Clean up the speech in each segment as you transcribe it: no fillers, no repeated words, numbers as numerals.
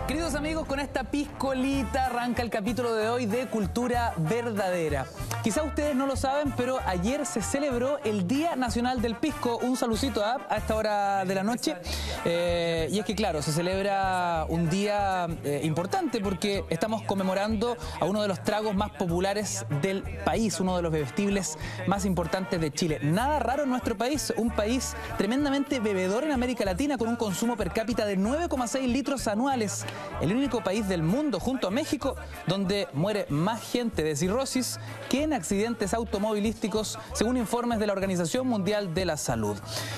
Queridos amigos, con esta piscolita arranca el capítulo de hoy de Cultura Verdadera. Quizá ustedes no lo saben, pero ayer se celebró el Día Nacional del Pisco. Un saludito a esta hora de la noche. Y es que, claro, se celebra un día importante porque estamos conmemorando a uno de los tragos más populares del país, uno de los bebestibles más importantes de Chile. Nada raro en nuestro país, un país tremendamente bebedor en América Latina, con un consumo per cápita de 9,6 litros anuales. El único país del mundo, junto a México, donde muere más gente de cirrosis que en accidentes automovilísticos, según informes de la Organización Mundial de la Salud.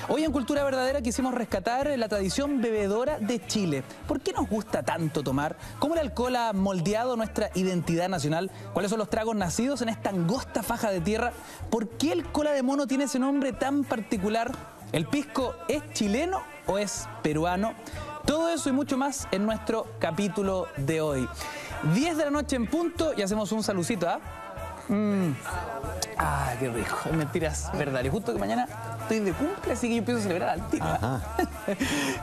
Hoy en Cultura Verdadera quisimos rescatar la tradición bebedora de Chile. ¿Por qué nos gusta tanto tomar? ¿Cómo el alcohol ha moldeado nuestra identidad nacional? ¿Cuáles son los tragos nacidos en esta angosta faja de tierra? ¿Por qué el cola de mono tiene ese nombre tan particular? ¿El pisco es chileno o es peruano? Todo eso y mucho más en nuestro capítulo de hoy. 10 de la noche en punto y hacemos un saludcito, ¿ah? Ah, qué rico. Mentiras, verdad. Y justo que mañana estoy de cumple, así que yo empiezo a celebrar al tiro.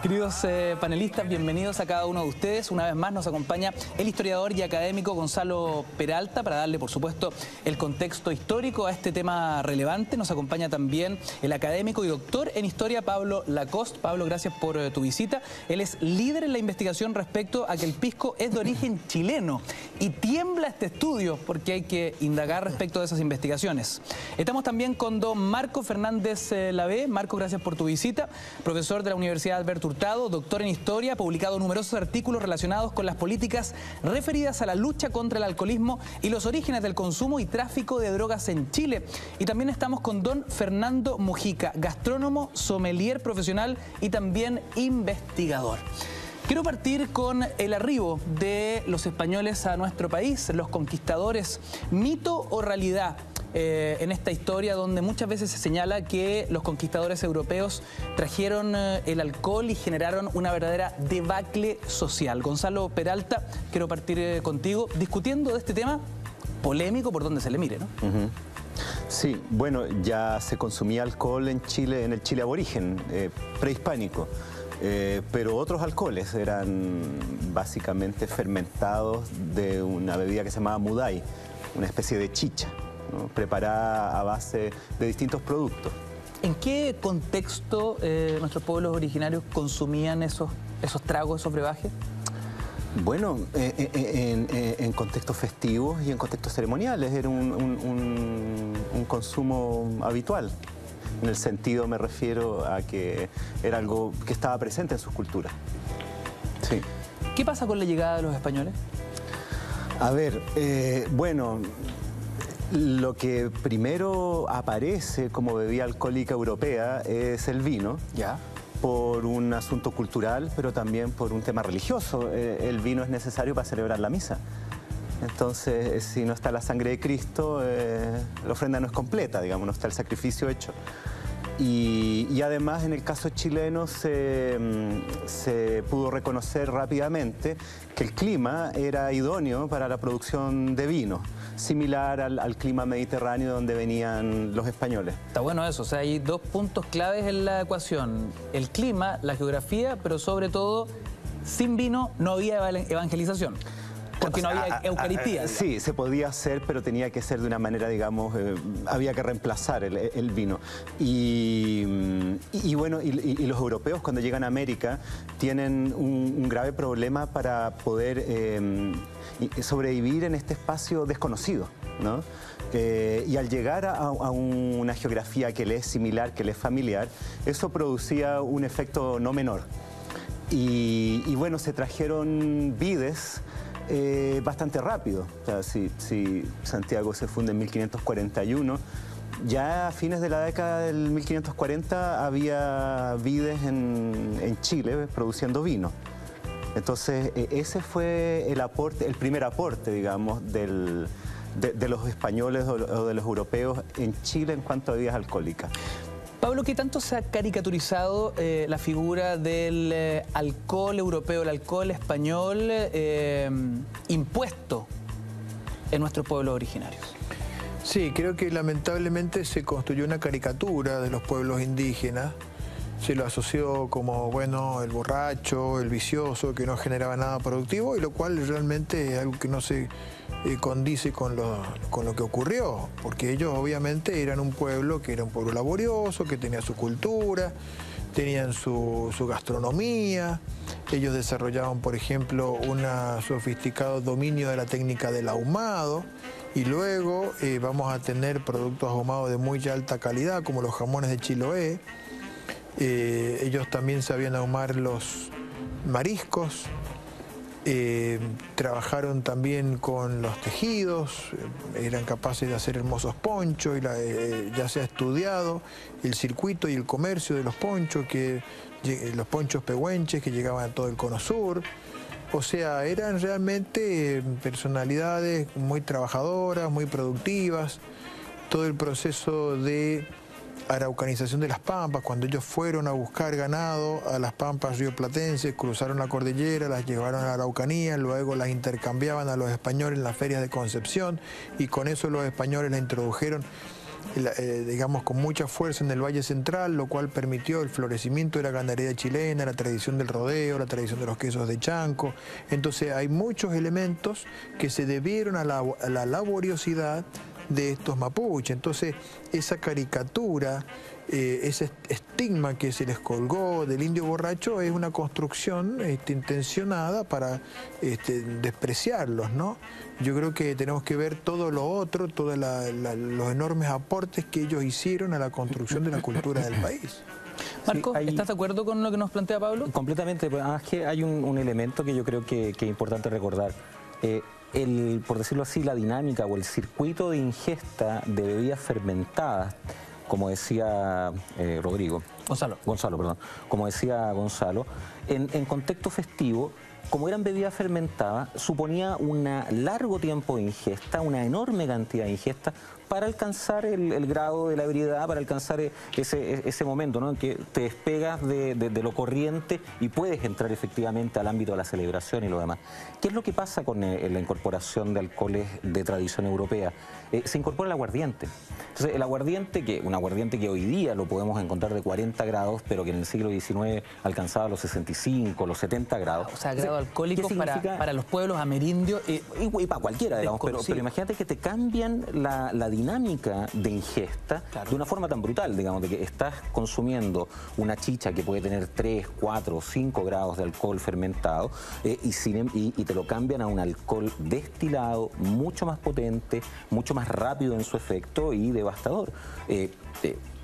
Queridos panelistas, bienvenidos a cada uno de ustedes. Una vez más nos acompaña el historiador y académico Gonzalo Peralta para darle, por supuesto, el contexto histórico a este tema relevante. Nos acompaña también el académico y doctor en historia Pablo Lacoste. Pablo, gracias por tu visita. Él es líder en la investigación respecto a que el pisco es de origen chileno. Y tiembla este estudio porque hay que indagar respecto de esas investigaciones. Estamos también con don Marco Fernández Lavé. Marco, gracias por tu visita. Profesor de la Universidad Alberto Hurtado, doctor en historia, ha publicado numerosos artículos relacionados con las políticas referidas a la lucha contra el alcoholismo y los orígenes del consumo y tráfico de drogas en Chile. Y también estamos con don Fernando Mujica, gastrónomo, sommelier profesional y también investigador. Quiero partir con el arribo de los españoles a nuestro país, los conquistadores. ¿Mito o realidad en esta historia donde muchas veces se señala que los conquistadores europeos trajeron el alcohol y generaron una verdadera debacle social? Gonzalo Peralta, quiero partir contigo discutiendo de este tema polémico por donde se le mire, ¿no? Sí, bueno, ya se consumía alcohol en Chile, en el Chile aborigen, prehispánico. Pero otros alcoholes eran básicamente fermentados de una bebida que se llamaba muday, una especie de chicha, ¿no? Preparada a base de distintos productos. ¿En qué contexto nuestros pueblos originarios consumían esos tragos, esos brebajes? Bueno, en contextos festivos y en contextos ceremoniales era un consumo habitual. En el sentido, me refiero a que era algo que estaba presente en sus culturas. Sí. ¿Qué pasa con la llegada de los españoles? A ver, bueno, lo que primero aparece como bebida alcohólica europea es el vino. Ya. Por un asunto cultural, pero también por un tema religioso. El vino es necesario para celebrar la misa. Entonces, si no está la sangre de Cristo, la ofrenda no es completa, digamos, no está el sacrificio hecho. Y además, en el caso chileno, se pudo reconocer rápidamente que el clima era idóneo para la producción de vino, similar al clima mediterráneo donde venían los españoles. Está bueno eso, o sea, hay dos puntos claves en la ecuación: el clima, la geografía, pero sobre todo, sin vino no había evangelización. Porque no había Eucaristía. Sí, se podía hacer, pero tenía que ser de una manera, digamos, había que reemplazar el vino. Y bueno, y los europeos cuando llegan a América tienen un grave problema para poder sobrevivir en este espacio desconocido, ¿no? Y al llegar a una geografía que le es similar, que le es familiar, eso producía un efecto no menor. Y bueno, se trajeron vides bastante rápido. O sea, si Santiago se funda en 1541, ya a fines de la década del 1540 había vides en Chile produciendo vino. Entonces, ese fue el primer aporte, digamos, de los españoles o de los europeos en Chile en cuanto a bebidas alcohólicas. Pablo, ¿qué tanto se ha caricaturizado la figura del alcohol europeo, el alcohol español impuesto en nuestros pueblos originarios? Sí, creo que lamentablemente se construyó una caricatura de los pueblos indígenas se lo asoció como, bueno, el borracho, el vicioso, que no generaba nada productivo, y lo cual realmente es algo que no se condice con lo que ocurrió, porque ellos obviamente eran un pueblo que era un pueblo laborioso, que tenía su cultura, tenían su gastronomía, ellos desarrollaban, por ejemplo, un sofisticado dominio de la técnica del ahumado, y luego vamos a tener productos ahumados de muy alta calidad, como los jamones de Chiloé. Ellos también sabían ahumar los mariscos, trabajaron también con los tejidos, eran capaces de hacer hermosos ponchos, y ya se ha estudiado el circuito y el comercio de los ponchos, los ponchos pehuenches que llegaban a todo el cono sur. O sea, eran realmente personalidades muy trabajadoras, muy productivas. Todo el proceso de araucanización de las pampas, cuando ellos fueron a buscar ganado a las pampas rioplatenses, cruzaron la cordillera, las llevaron a la Araucanía, luego las intercambiaban a los españoles en las ferias de Concepción, y con eso los españoles la introdujeron, digamos, con mucha fuerza en el Valle Central, lo cual permitió el florecimiento de la ganadería chilena, la tradición del rodeo, la tradición de los quesos de chanco. Entonces hay muchos elementos que se debieron a la laboriosidad de estos mapuches. Entonces esa caricatura, ese estigma que se les colgó del indio borracho es una construcción intencionada para despreciarlos, ¿no? Yo creo que tenemos que ver todo lo otro, todos los enormes aportes que ellos hicieron a la construcción de la cultura del país. Marco, ¿estás de acuerdo con lo que nos plantea Pablo? Completamente, además que hay un elemento que yo creo que es importante recordar. Por decirlo así, la dinámica o el circuito de ingesta de bebidas fermentadas, como decía Gonzalo, perdón, como decía Gonzalo, en contexto festivo, como eran bebidas fermentadas, suponía un largo tiempo de ingesta, una enorme cantidad de ingesta, para alcanzar el grado de la ebriedad, para alcanzar ese momento, ¿no?, en que te despegas de lo corriente y puedes entrar efectivamente al ámbito de la celebración y lo demás. ¿Qué es lo que pasa con la incorporación de alcoholes de tradición europea? Se incorpora el aguardiente. Entonces, el aguardiente, un aguardiente que hoy día lo podemos encontrar de 40 grados, pero que en el siglo XIX alcanzaba los 65, los 70 grados. O sea, grado alcohólico para los pueblos amerindios. Y para cualquiera, digamos, pero imagínate que te cambian la dinámica de ingesta, claro, de una forma tan brutal, digamos, de que estás consumiendo una chicha que puede tener 3, 4, 5 grados de alcohol fermentado, y te lo cambian a un alcohol destilado mucho más potente, mucho más rápido en su efecto y devastador.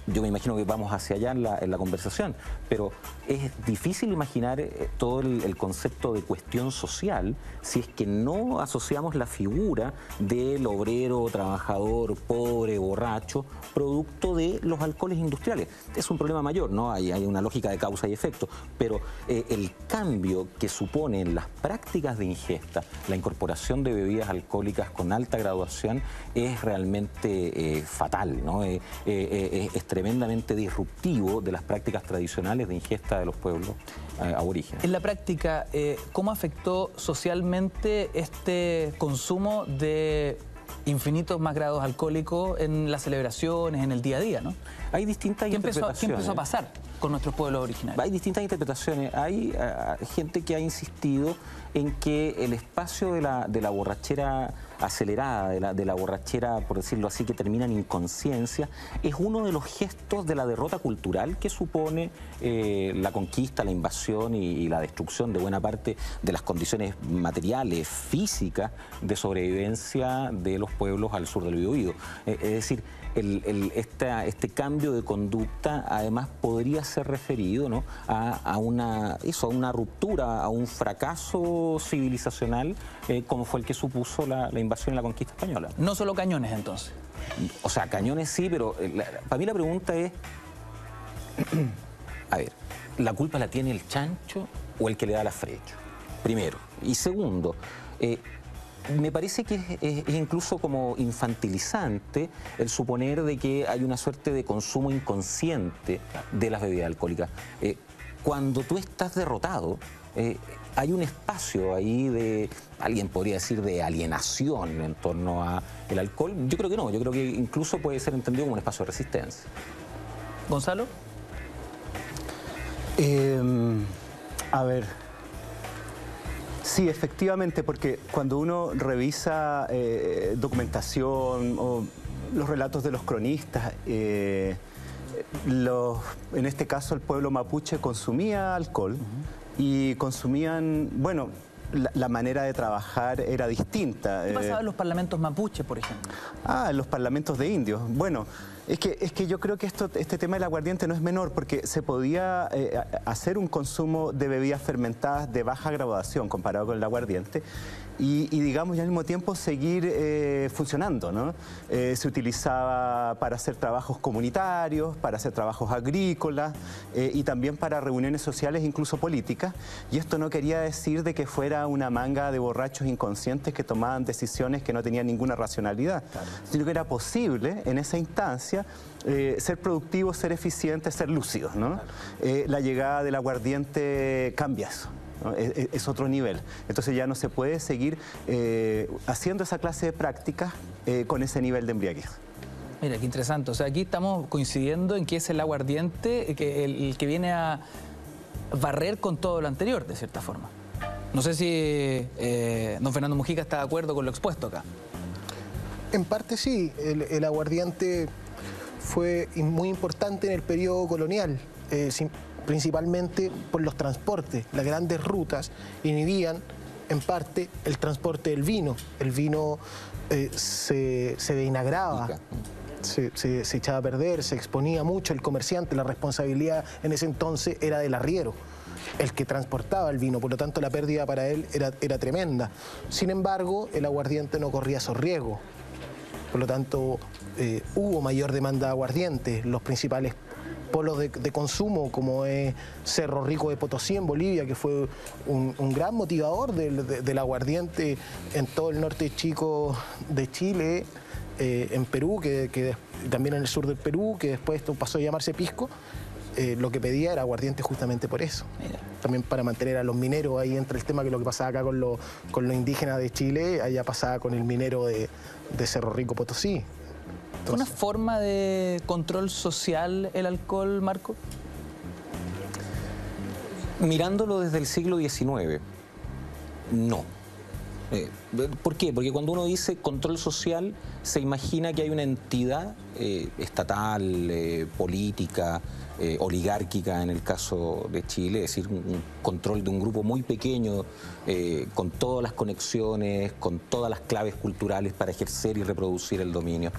Yo me imagino que vamos hacia allá en la conversación, pero es difícil imaginar todo el concepto de cuestión social si es que no asociamos la figura del obrero, trabajador, pobre, borracho, producto de los alcoholes industriales. Es un problema mayor, ¿no? Hay una lógica de causa y efecto, pero el cambio que supone en las prácticas de ingesta, la incorporación de bebidas alcohólicas con alta graduación, es realmente fatal, ¿no? Es tremendamente disruptivo de las prácticas tradicionales de ingesta de los pueblos aborígenes. En la práctica, ¿cómo afectó socialmente este consumo de infinitos más grados alcohólicos en las celebraciones, en el día a día, ¿no? Hay distintas interpretaciones. ¿Qué empezó a pasar con nuestros pueblos originarios? Hay distintas interpretaciones. Hay gente que ha insistido en que el espacio de la borrachera acelerada, de la borrachera, por decirlo así, que termina en inconsciencia, es uno de los gestos de la derrota cultural que supone la conquista, la invasión y la destrucción de buena parte de las condiciones materiales, físicas, de sobrevivencia de los pueblos al sur del Biobío. Es decir, este cambio de conducta además podría ser referido, ¿no?, a una ruptura, a un fracaso civilizacional como fue el que supuso la invasión y la conquista española. No solo cañones, entonces. O sea, cañones sí, pero para mí la pregunta es, a ver, ¿la culpa la tiene el chancho o el que le da la flecha? Primero. Y segundo, me parece que es incluso como infantilizante el suponer de que hay una suerte de consumo inconsciente de las bebidas alcohólicas. Cuando tú estás derrotado, hay un espacio ahí de, alguien podría decir, de alienación en torno al alcohol. Yo creo que no, yo creo que incluso puede ser entendido como un espacio de resistencia. ¿Gonzalo? A ver, sí, efectivamente, porque cuando uno revisa documentación o los relatos de los cronistas, en este caso el pueblo mapuche consumía alcohol y consumían, bueno, la manera de trabajar era distinta. ¿Qué pasaba en los parlamentos mapuche, por ejemplo? En los parlamentos de indios. Bueno, es que yo creo que este tema del aguardiente no es menor, porque se podía hacer un consumo de bebidas fermentadas de baja graduación comparado con el aguardiente y digamos, y al mismo tiempo seguir funcionando, ¿no? Se utilizaba para hacer trabajos comunitarios, para hacer trabajos agrícolas y también para reuniones sociales, incluso políticas. Y esto no quería decir de que fuera una manga de borrachos inconscientes que tomaban decisiones que no tenían ninguna racionalidad, sino que era posible en esa instancia ser productivos, ser eficientes, ser lúcidos, ¿no? La llegada del aguardiente cambia eso, ¿no? Es otro nivel. Entonces ya no se puede seguir haciendo esa clase de prácticas con ese nivel de embriaguez. Mira, qué interesante. O sea, aquí estamos coincidiendo en que es el aguardiente el que viene a barrer con todo lo anterior, de cierta forma. No sé si don Fernando Mujica está de acuerdo con lo expuesto acá. En parte sí, el aguardiente fue muy importante en el periodo colonial, principalmente por los transportes. Las grandes rutas inhibían en parte el transporte del vino. El vino se vinagraba, se echaba a perder, se exponía mucho el comerciante. La responsabilidad en ese entonces era del arriero, el que transportaba el vino, por lo tanto la pérdida para él era tremenda. Sin embargo, el aguardiente no corría esos riesgos. Por lo tanto, hubo mayor demanda de aguardiente. Los principales polos de consumo, como es Cerro Rico de Potosí en Bolivia, que fue un gran motivador del aguardiente en todo el norte chico de Chile, en Perú, también en el sur del Perú, que después esto pasó a llamarse pisco. Lo que pedía era aguardiente justamente por eso. Mira. También para mantener a los mineros, ahí entra el tema que lo que pasaba acá con los indígenas de Chile, allá pasaba con el minero de Cerro Rico Potosí. ¿Fue una forma de control social el alcohol, Marco? Mirándolo desde el siglo XIX, no. ¿Por qué? Porque cuando uno dice control social, se imagina que hay una entidad estatal, política, oligárquica en el caso de Chile, es decir, un control de un grupo muy pequeño, con todas las conexiones, con todas las claves culturales para ejercer y reproducir el dominio.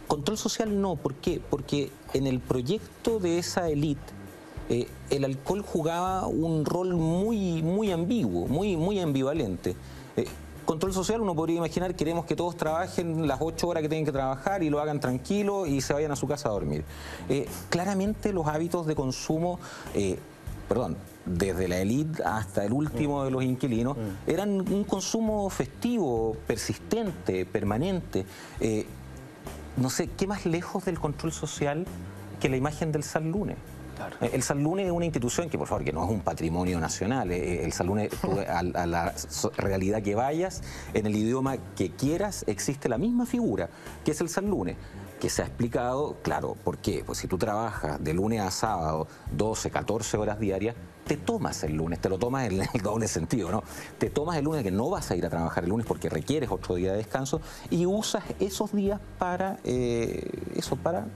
Control social no, ¿por qué? Porque en el proyecto de esa élite, el alcohol jugaba un rol muy ambiguo, muy ambivalente. Control social, uno podría imaginar, queremos que todos trabajen las 8 horas que tienen que trabajar y lo hagan tranquilo y se vayan a su casa a dormir. Claramente los hábitos de consumo, desde la élite hasta el último de los inquilinos, eran un consumo festivo, persistente, permanente. No sé, ¿qué más lejos del control social que la imagen del San Lunes? Claro. El San Lunes es una institución que, por favor, que no es un patrimonio nacional. El San Lunes, a la realidad que vayas, en el idioma que quieras, existe la misma figura, que es el San Lunes, que se ha explicado, claro, ¿por qué? Pues si tú trabajas de lunes a sábado 12, 14 horas diarias, te tomas el lunes, te lo tomas en el doble sentido, ¿no? Te tomas el lunes, que no vas a ir a trabajar el lunes porque requieres otro día de descanso, y usas esos días para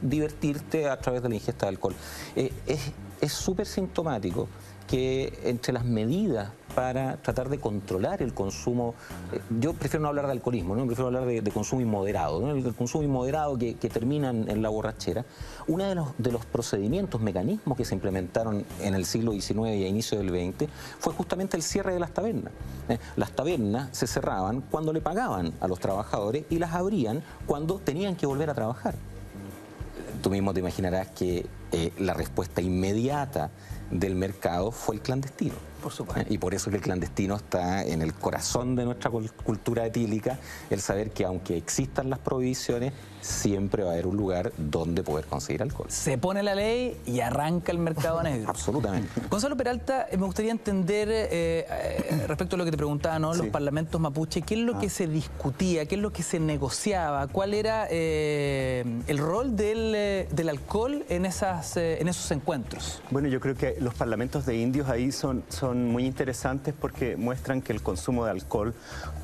divertirte a través de la ingesta de alcohol. Es súper sintomático que entre las medidas para tratar de controlar el consumo, yo prefiero no hablar de alcoholismo, ¿no? Prefiero hablar de consumo inmoderado, ¿no? El consumo inmoderado que termina en la borrachera. Uno de los procedimientos, mecanismos que se implementaron en el siglo XIX y a inicio del XX fue justamente el cierre de las tabernas. Las tabernas se cerraban cuando le pagaban a los trabajadores y las abrían cuando tenían que volver a trabajar. Tú mismo te imaginarás que la respuesta inmediata del mercado fue el clandestino. Por supuesto. Y por eso que el clandestino está en el corazón de nuestra cultura etílica, el saber que aunque existan las prohibiciones, siempre va a haber un lugar donde poder conseguir alcohol. Se pone la ley y arranca el mercado negro. Absolutamente. Gonzalo Peralta, me gustaría entender respecto a lo que te preguntaba, ¿no? Los parlamentos mapuche, ¿qué es lo que se discutía? ¿Qué es lo que se negociaba? ¿Cuál era el rol del alcohol en esos encuentros? Bueno, yo creo que los parlamentos de indios ahí son muy interesantes porque muestran que el consumo de alcohol,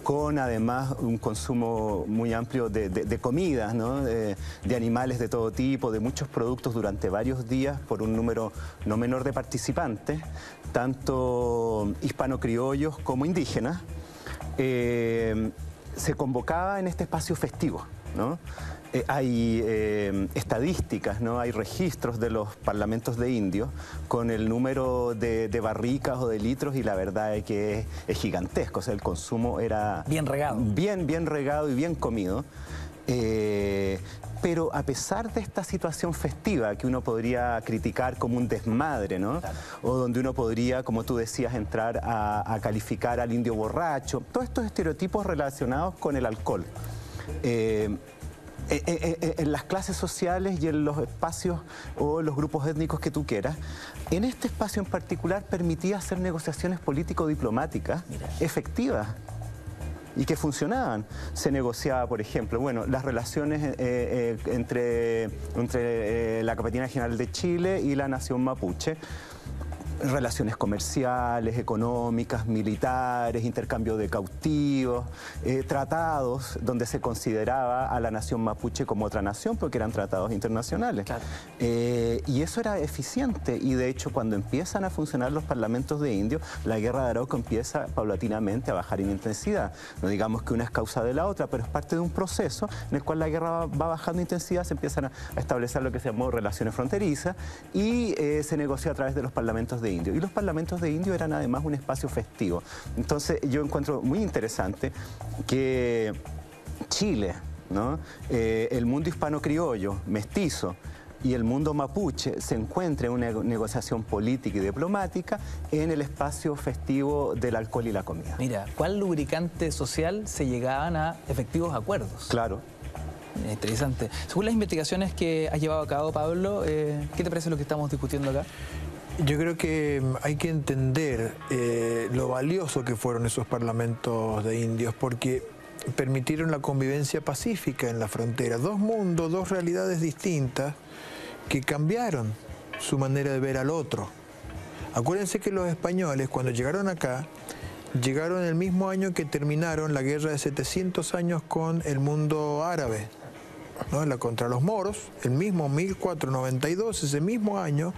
con además un consumo muy amplio de comidas, ¿no? De animales de todo tipo, de muchos productos durante varios días por un número no menor de participantes, tanto hispano-criollos como indígenas, se convocaba en este espacio festivo, ¿no? Hay estadísticas, ¿no? Hay registros de los parlamentos de indios con el número de barricas o de litros y la verdad es que es gigantesco. O sea, el consumo era... Bien regado. Bien regado y bien comido. Pero a pesar de esta situación festiva que uno podría criticar como un desmadre, ¿no? Claro. O donde uno podría, como tú decías, entrar a calificar al indio borracho, todos estos estereotipos relacionados con el alcohol. En las clases sociales y en los espacios o los grupos étnicos que tú quieras, en este espacio en particular permitía hacer negociaciones político-diplomáticas efectivas y que funcionaban. Se negociaba, por ejemplo, bueno, las relaciones entre la Capitanía General de Chile y la Nación Mapuche, relaciones comerciales, económicas, militares, intercambio de cautivos, tratados donde se consideraba a la nación mapuche como otra nación porque eran tratados internacionales. Claro. Y eso era eficiente y de hecho cuando empiezan a funcionar los parlamentos de indios, la guerra de Arauco empieza paulatinamente a bajar en intensidad. No digamos que una es causa de la otra, pero es parte de un proceso en el cual la guerra va bajando intensidad, se empiezan a establecer lo que se llamó relaciones fronterizas y se negoció a través de los parlamentos de indios. Y los parlamentos de indios eran además un espacio festivo. Entonces yo encuentro muy interesante que Chile, ¿no? El mundo hispano-criollo, mestizo, y el mundo mapuche se encuentre en una negociación política y diplomática en el espacio festivo del alcohol y la comida. Mira, ¿cuál lubricante social se llegaban a efectivos acuerdos? Claro. Interesante. Según las investigaciones que has llevado a cabo, Pablo, ¿qué te parece lo que estamos discutiendo acá? Yo creo que hay que entender lo valioso que fueron esos parlamentos de indios, porque permitieron la convivencia pacífica en la frontera. Dos mundos, dos realidades distintas que cambiaron su manera de ver al otro. Acuérdense que los españoles, cuando llegaron acá, llegaron el mismo año que terminaron la guerra de 700 años con el mundo árabe, ¿no? Contra los moros, el mismo 1492, ese mismo año,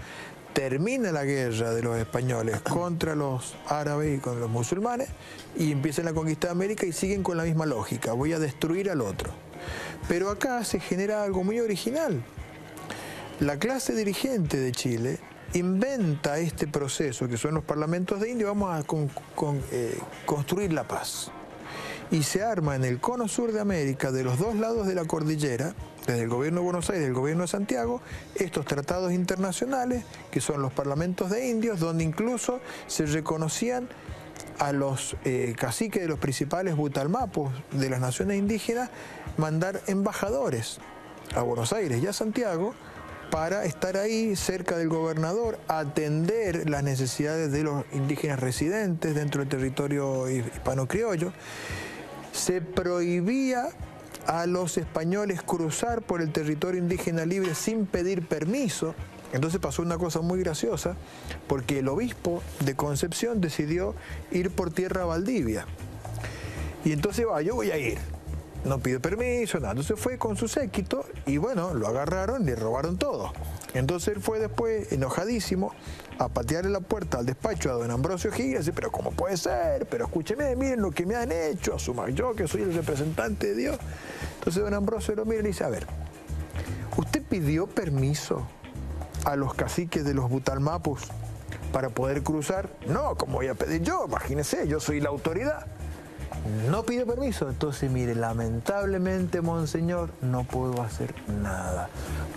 termina la guerra de los españoles contra los árabes y con los musulmanes y empiezan la conquista de América y siguen con la misma lógica, voy a destruir al otro. Pero acá se genera algo muy original. La clase dirigente de Chile inventa este proceso que son los parlamentos de indios, vamos a construir la paz. Y se arma en el cono sur de América, de los dos lados de la cordillera, desde el gobierno de Buenos Aires y el gobierno de Santiago, estos tratados internacionales, que son los parlamentos de indios, donde incluso se reconocían a los caciques de los principales butalmapos de las naciones indígenas, mandar embajadores a Buenos Aires y a Santiago para estar ahí cerca del gobernador, atender las necesidades de los indígenas residentes dentro del territorio hispano-criollo. Se prohibía a los españoles cruzar por el territorio indígena libre sin pedir permiso. Entonces pasó una cosa muy graciosa, porque el obispo de Concepción decidió ir por tierra a Valdivia. Y entonces yo voy a ir. No pide permiso, nada. Entonces fue con su séquito y bueno, lo agarraron y le robaron todo. Entonces él fue después, enojadísimo, a patearle la puerta al despacho a don Ambrosio Higgins y dice, pero ¿cómo puede ser? Pero escúcheme, miren lo que me han hecho, asuma yo que soy el representante de Dios. Entonces don Ambrosio lo mira y le dice, a ver, ¿usted pidió permiso a los caciques de los butalmapus para poder cruzar? No, ¿cómo voy a pedir yo? Imagínese, yo soy la autoridad. no pidió permiso. Entonces, mire, lamentablemente, monseñor, no puedo hacer nada,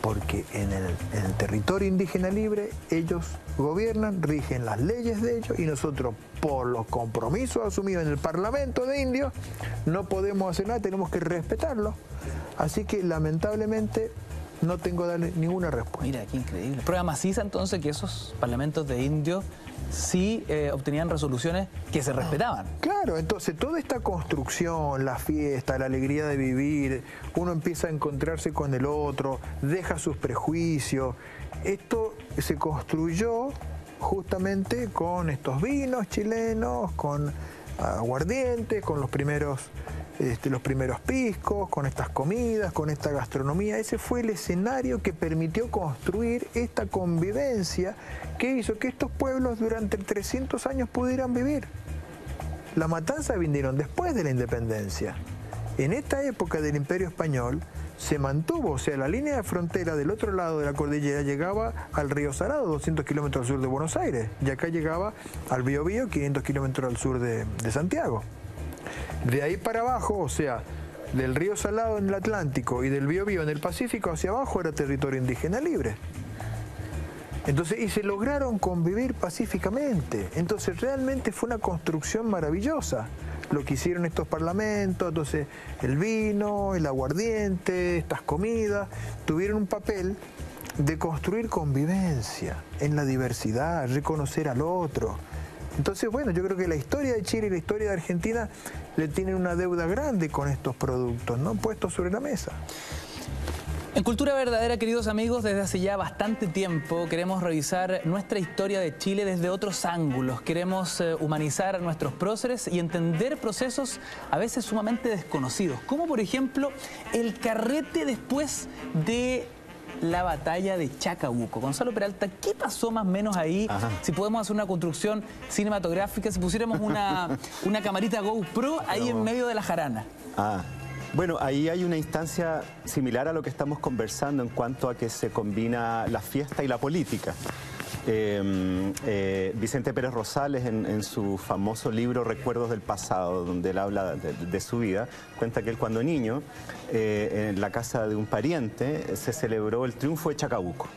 porque en el territorio indígena libre ellos gobiernan, rigen las leyes de ellos, y nosotros, por los compromisos asumidos en el Parlamento de indios, no podemos hacer nada, tenemos que respetarlo. Así que, lamentablemente, no tengo que darle ninguna respuesta. Mira, qué increíble. Prueba maciza entonces que esos parlamentos de indios sí obtenían resoluciones que se respetaban. Claro, entonces toda esta construcción, la fiesta, la alegría de vivir, uno empieza a encontrarse con el otro, deja sus prejuicios. Esto se construyó justamente con estos vinos chilenos, con aguardientes, con los primeros piscos, con estas comidas, con esta gastronomía. Ese fue el escenario que permitió construir esta convivencia que hizo que estos pueblos durante 300 años pudieran vivir. La matanza vinieron después de la independencia. En esta época del Imperio Español se mantuvo, o sea, la línea de frontera del otro lado de la cordillera llegaba al río Salado, 200 kilómetros al sur de Buenos Aires, y acá llegaba al Biobío, 500 kilómetros al sur de Santiago. De ahí para abajo, o sea, del río Salado en el Atlántico y del Biobío en el Pacífico hacia abajo era territorio indígena libre. Entonces, y se lograron convivir pacíficamente. Entonces, realmente fue una construcción maravillosa lo que hicieron estos parlamentos. Entonces, el vino, el aguardiente, estas comidas, tuvieron un papel de construir convivencia en la diversidad, reconocer al otro. Entonces, bueno, yo creo que la historia de Chile y la historia de Argentina le tienen una deuda grande con estos productos, ¿no? Puestos sobre la mesa. En Cultura Verdadera, queridos amigos, desde hace ya bastante tiempo queremos revisar nuestra historia de Chile desde otros ángulos. Queremos humanizar a nuestros próceres y entender procesos a veces sumamente desconocidos, como por ejemplo el carrete después de la batalla de Chacabuco. Gonzalo Peralta, ¿qué pasó más o menos ahí? Ajá. Si podemos hacer una construcción cinematográfica, si pusiéramos una camarita GoPro ahí en medio de la jarana. Bueno, ahí hay una instancia similar a lo que estamos conversando en cuanto a que se combina la fiesta y la política. Vicente Pérez Rosales, en su famoso libro Recuerdos del Pasado, donde él habla de su vida, cuenta que él cuando niño, en la casa de un pariente, se celebró el triunfo de Chacabuco.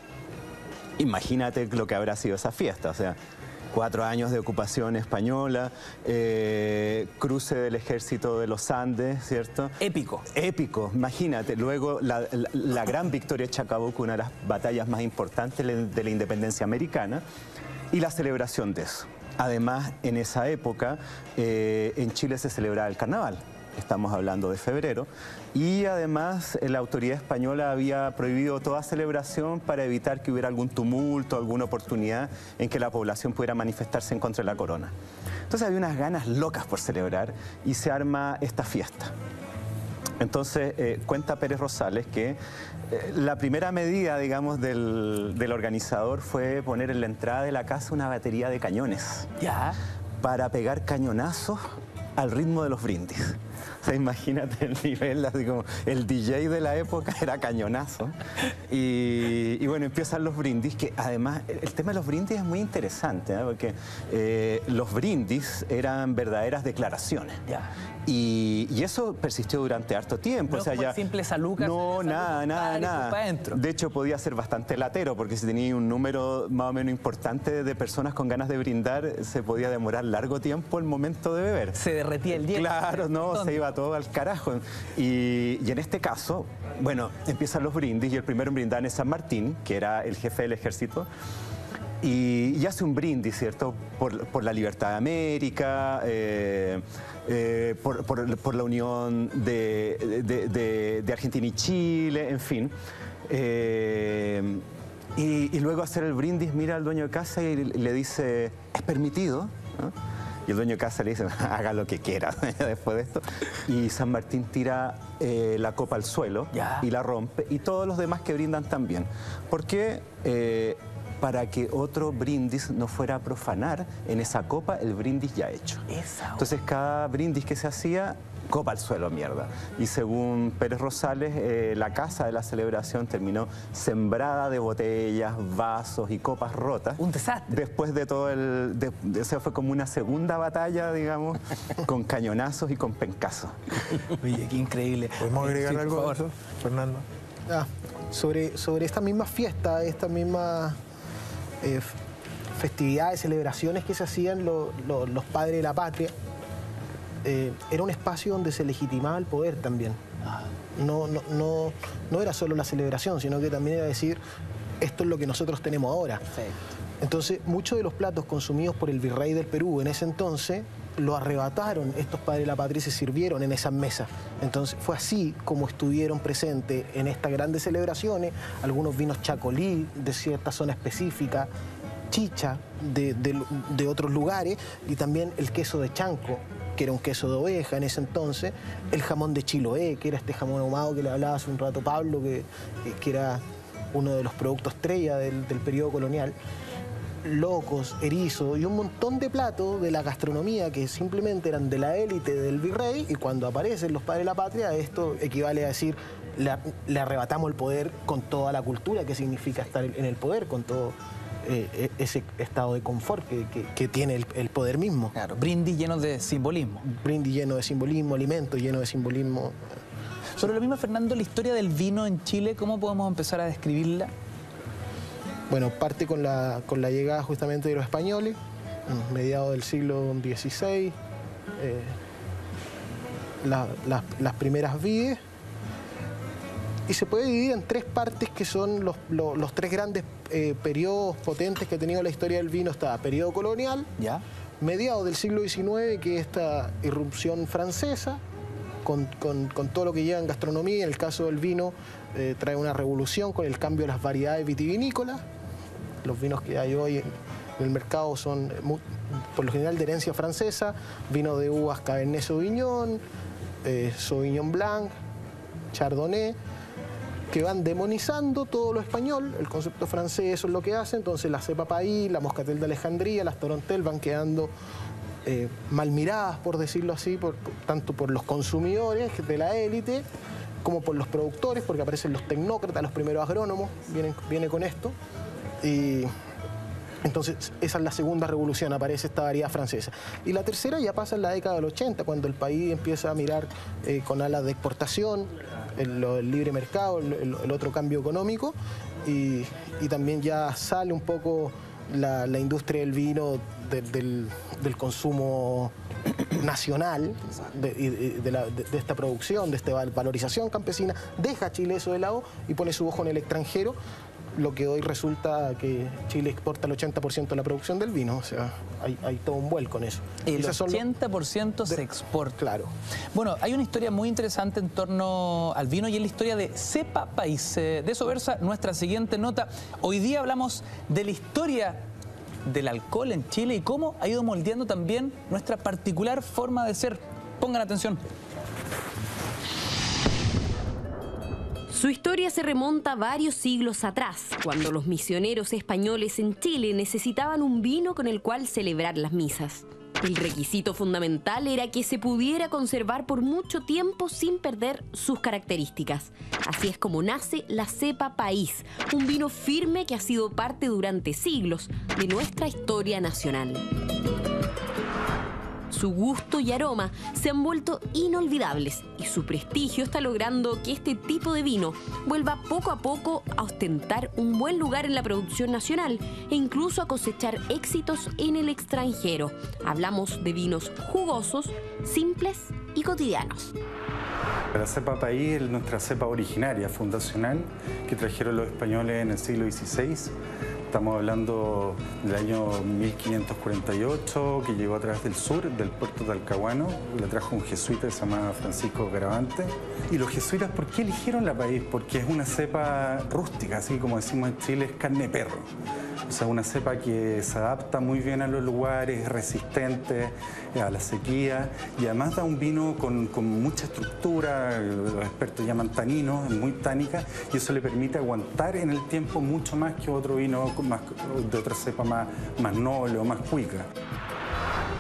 Imagínate lo que habrá sido esa fiesta, o sea, 4 años de ocupación española, cruce del ejército de los Andes, ¿cierto? Épico. Épico, imagínate. Luego la gran victoria de Chacabuco, una de las batallas más importantes de la independencia americana, y la celebración de eso. Además, en esa época, en Chile se celebraba el carnaval. Estamos hablando de febrero, y además la autoridad española había prohibido toda celebración para evitar que hubiera algún tumulto, alguna oportunidad en que la población pudiera manifestarse en contra de la corona. Entonces había unas ganas locas por celebrar y se arma esta fiesta. Entonces cuenta Pérez Rosales que la primera medida, digamos, del organizador fue poner en la entrada de la casa una batería de cañones. Ya. Para pegar cañonazos al ritmo de los brindis. O sea, imagínate el nivel, así como el DJ de la época era cañonazo. Y bueno, empiezan los brindis, que además el tema de los brindis es muy interesante, ¿eh? Porque los brindis eran verdaderas declaraciones. Ya. Y eso persistió durante harto tiempo. No, o sea, ya simple salucas. No, nada. De hecho, podía ser bastante latero, porque si tenía un número más o menos importante de personas con ganas de brindar, se podía demorar largo tiempo el momento de beber. Se derretía el hielo. Claro, no, se iba todo al carajo. Y en este caso, bueno, empiezan los brindis, y el primero en brindar es San Martín, que era el jefe del ejército, y hace un brindis, ¿cierto?, por la libertad de América, por la unión de Argentina y Chile, en fin. Y luego hacer el brindis, mira al dueño de casa y le dice, ¿es permitido?, ¿no? Y el dueño de casa le dice, haga lo que quiera después de esto. Y San Martín tira la copa al suelo y la rompe, y todos los demás que brindan también. Porque para que otro brindis no fuera a profanar en esa copa el brindis ya hecho. Entonces cada brindis que se hacía, copa al suelo, mierda. Y según Pérez Rosales, la casa de la celebración terminó sembrada de botellas, vasos y copas rotas. Un desastre. Después de todo esa fue como una segunda batalla, digamos, con cañonazos y con pencazos. Oye, qué increíble. ¿Podemos agregar algo a eso, Fernando? Sobre esta misma fiesta, esta misma festividades, celebraciones que se hacían los padres de la patria, era un espacio donde se legitimaba el poder también. No era solo la celebración, sino que también era decir, esto es lo que nosotros tenemos ahora. Perfecto. Entonces, muchos de los platos consumidos por el virrey del Perú en ese entonces, lo arrebataron estos padres de la patria y se sirvieron en esas mesas. Entonces, fue así como estuvieron presentes en estas grandes celebraciones, algunos vinos chacolí de cierta zona específica, chicha de otros lugares, y también el queso de chanco, que era un queso de oveja en ese entonces, el jamón de Chiloé, que era este jamón ahumado que le hablaba hace un rato Pablo, que era uno de los productos estrella del periodo colonial, locos, erizo y un montón de platos de la gastronomía que simplemente eran de la élite del virrey, y cuando aparecen los padres de la patria, esto equivale a decir, le arrebatamos el poder con toda la cultura que significa estar en el poder, con todo ese estado de confort que tiene el poder mismo. Claro, brindis llenos de simbolismo. Brindis lleno de simbolismo, alimentos llenos de simbolismo. Sobre lo mismo, Fernando, la historia del vino en Chile, ¿cómo podemos empezar a describirla? Bueno, parte con la llegada justamente de los españoles, mediados del siglo XVI, las primeras vides, y se puede dividir en tres partes que son los tres grandes periodos potentes que ha tenido la historia del vino. Está periodo colonial, ¿ya? Mediados del siglo XIX, que es esta irrupción francesa, con todo lo que lleva en gastronomía. En el caso del vino, trae una revolución con el cambio de las variedades vitivinícolas. Los vinos que hay hoy en el mercado son, por lo general, de herencia francesa, vino de uvas Cabernet Sauvignon, Sauvignon Blanc, Chardonnay, que van demonizando todo lo español. El concepto francés, eso es lo que hace. Entonces la cepa país, la moscatel de Alejandría, las torontel van quedando mal miradas, por decirlo así, tanto por los consumidores de la élite como por los productores, porque aparecen los tecnócratas, los primeros agrónomos, viene con esto. Y entonces esa es la segunda revolución, aparece esta variedad francesa. Y la tercera ya pasa en la década del 80, cuando el país empieza a mirar con alas de exportación, el libre mercado, el otro cambio económico, y también ya sale un poco la industria del vino del consumo nacional, de esta producción, de esta valorización campesina, deja Chile eso de lado y pone su ojo en el extranjero, lo que hoy resulta que Chile exporta el 80% de la producción del vino. O sea, hay todo un vuelco en eso. El 80% se exporta. Claro. Bueno, hay una historia muy interesante en torno al vino y es la historia de Cepa País. De eso versa nuestra siguiente nota. Hoy día hablamos de la historia del alcohol en Chile y cómo ha ido moldeando también nuestra particular forma de ser. Pongan atención. Su historia se remonta varios siglos atrás, cuando los misioneros españoles en Chile necesitaban un vino con el cual celebrar las misas. El requisito fundamental era que se pudiera conservar por mucho tiempo sin perder sus características. Así es como nace la Cepa País, un vino firme que ha sido parte durante siglos de nuestra historia nacional. Su gusto y aroma se han vuelto inolvidables y su prestigio está logrando que este tipo de vino vuelva poco a poco a ostentar un buen lugar en la producción nacional e incluso a cosechar éxitos en el extranjero. Hablamos de vinos jugosos, simples y cotidianos. La cepa país es nuestra cepa originaria, fundacional, que trajeron los españoles en el siglo XVI. Estamos hablando del año 1548, que llegó a través del sur, del puerto de Talcahuano. La trajo un jesuita que se llama Francisco Garavante. Y los jesuitas, ¿por qué eligieron la país? Porque es una cepa rústica, así como decimos en Chile, es carne de perro. O sea, una cepa que se adapta muy bien a los lugares, es resistente a la sequía y además da un vino con mucha estructura, los expertos llaman tanino, es muy tánica y eso le permite aguantar en el tiempo mucho más que otro vino de otra cepa más noble o más cuica.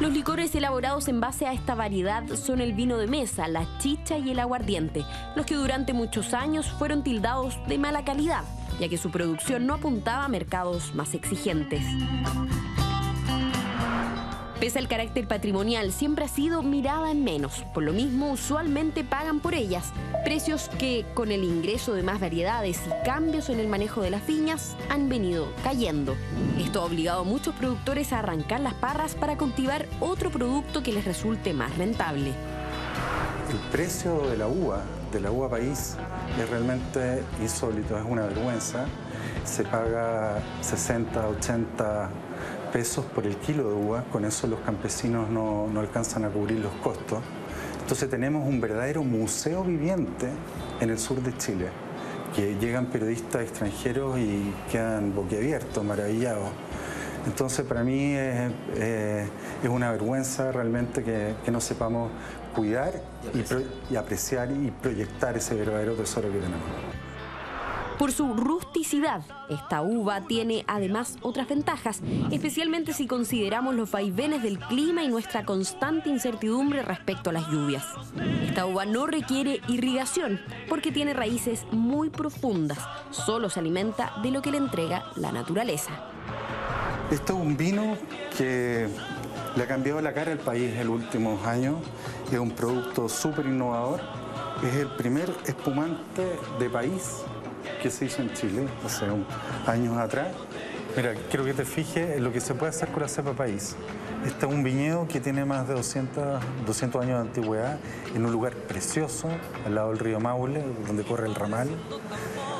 Los licores elaborados en base a esta variedad son el vino de mesa, la chicha y el aguardiente, los que durante muchos años fueron tildados de mala calidad, ya que su producción no apuntaba a mercados más exigentes. Pese al carácter patrimonial, siempre ha sido mirada en menos. Por lo mismo, usualmente pagan por ellas. Precios que, con el ingreso de más variedades y cambios en el manejo de las viñas, han venido cayendo. Esto ha obligado a muchos productores a arrancar las parras para cultivar otro producto que les resulte más rentable. El precio de la uva país, es realmente insólito, es una vergüenza. Se paga 60, 80 pesos por el kilo de uva, con eso los campesinos no alcanzan a cubrir los costos. Entonces tenemos un verdadero museo viviente en el sur de Chile, que llegan periodistas extranjeros y quedan boquiabiertos, maravillados. Entonces para mí es una vergüenza realmente que no sepamos cuidar y apreciar y proyectar ese verdadero tesoro que tenemos. Por su rusticidad, esta uva tiene además otras ventajas, especialmente si consideramos los vaivenes del clima y nuestra constante incertidumbre respecto a las lluvias. Esta uva no requiere irrigación porque tiene raíces muy profundas, solo se alimenta de lo que le entrega la naturaleza. Este es un vino que le ha cambiado la cara al país en los últimos años, es un producto súper innovador, es el primer espumante de país que se hizo en Chile hace años atrás. Mira, quiero que te fijes en lo que se puede hacer con la cepa país. Este es un viñedo que tiene más de 200 años de antigüedad, en un lugar precioso, al lado del río Maule, donde corre el ramal.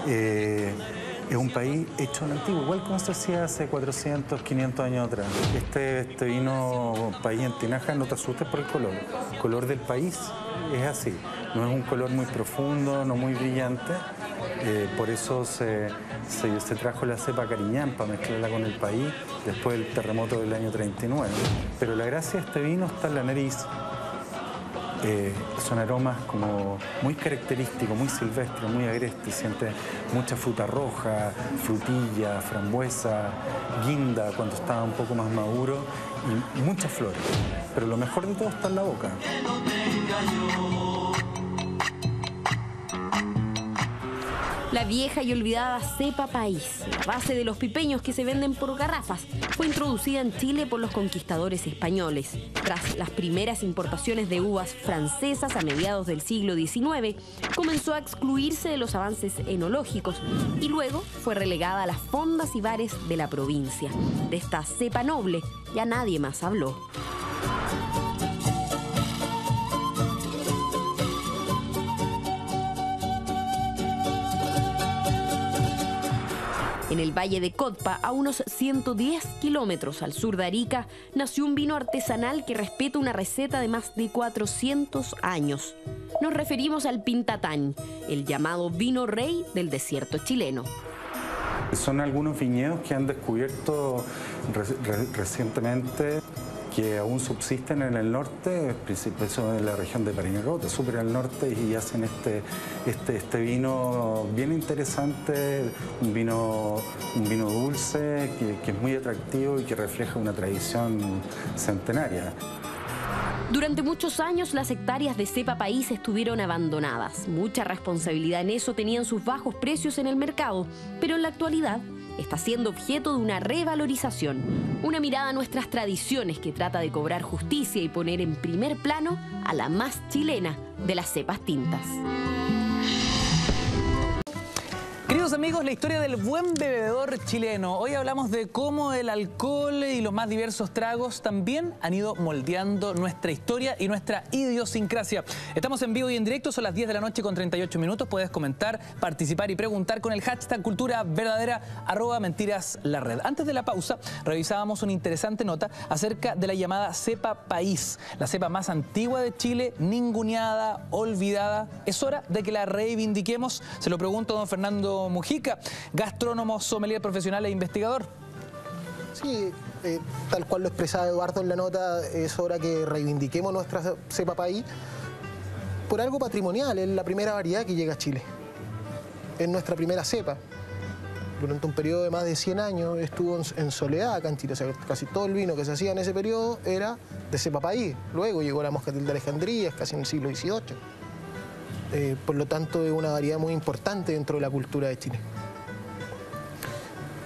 Es un país hecho en antiguo, igual como se hacía hace 400, 500 años atrás. Este vino país en tinaja, no te asustes por el color. El color del país es así, no es un color muy profundo, no muy brillante. Por eso se trajo la cepa Cariñán para mezclarla con el país después del terremoto del año 39. Pero la gracia de este vino está en la nariz. Son aromas como muy característicos, muy silvestres, muy agrestes. Siente mucha fruta roja, frutilla, frambuesa, guinda cuando estaba un poco más maduro y muchas flores. Pero lo mejor de todo está en la boca. La vieja y olvidada cepa país, la base de los pipeños que se venden por garrafas, fue introducida en Chile por los conquistadores españoles. Tras las primeras importaciones de uvas francesas a mediados del siglo XIX, comenzó a excluirse de los avances enológicos y luego fue relegada a las fondas y bares de la provincia. De esta cepa noble ya nadie más habló. En el Valle de Cotpa, a unos 110 kilómetros al sur de Arica, nació un vino artesanal que respeta una receta de más de 400 años. Nos referimos al Pintatán, el llamado vino rey del desierto chileno. Son algunos viñedos que han descubierto recientemente que aún subsisten en el norte, principalmente en la región de Parinacota, súper al norte, y hacen este vino bien interesante, un vino dulce, que es muy atractivo y que refleja una tradición centenaria. Durante muchos años las hectáreas de cepa país estuvieron abandonadas. Mucha responsabilidad en eso tenían sus bajos precios en el mercado, pero en la actualidad está siendo objeto de una revalorización. Una mirada a nuestras tradiciones que trata de cobrar justicia y poner en primer plano a la más chilena de las cepas tintas. Queridos amigos, la historia del buen bebedor chileno. Hoy hablamos de cómo el alcohol y los más diversos tragos también han ido moldeando nuestra historia y nuestra idiosincrasia. Estamos en vivo y en directo, son las 10 de la noche con 38 minutos. Puedes comentar, participar y preguntar con el hashtag Cultura Verdadera @mentiras_la_red. Antes de la pausa, revisábamos una interesante nota acerca de la llamada cepa país, la cepa más antigua de Chile, ninguneada, olvidada. Es hora de que la reivindiquemos. Se lo pregunto a don Fernando Mujica, gastrónomo, sommelier profesional e investigador. Sí, tal cual lo expresaba Eduardo en la nota, es hora que reivindiquemos nuestra cepa país por algo patrimonial. Es la primera variedad que llega a Chile, es nuestra primera cepa. durante un periodo de más de 100 años estuvo en soledad acá en Chile. O sea, casi todo el vino que se hacía en ese periodo era de cepa país. Luego llegó la Moscatel de Alejandría, casi en el siglo XVIII. Por lo tanto, es una variedad muy importante dentro de la cultura de Chile.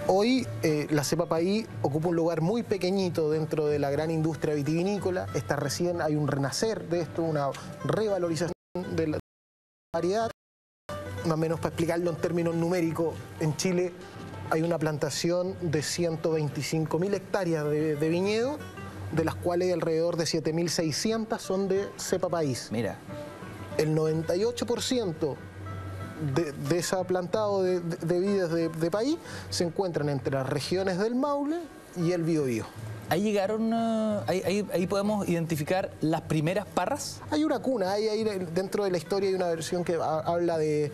Hoy la cepa país ocupa un lugar muy pequeñito dentro de la gran industria vitivinícola. Está recién, hay un renacer de esto, una revalorización de la variedad. Más o menos para explicarlo en términos numéricos, en Chile hay una plantación de 125.000 hectáreas de viñedo, de las cuales alrededor de 7.600 son de cepa país. Mira. El 98% de ese plantado de vides de país se encuentran entre las regiones del Maule y el Biobío. Ahí llegaron, ahí podemos identificar las primeras parras. Hay una cuna, ahí dentro de la historia hay una versión que habla de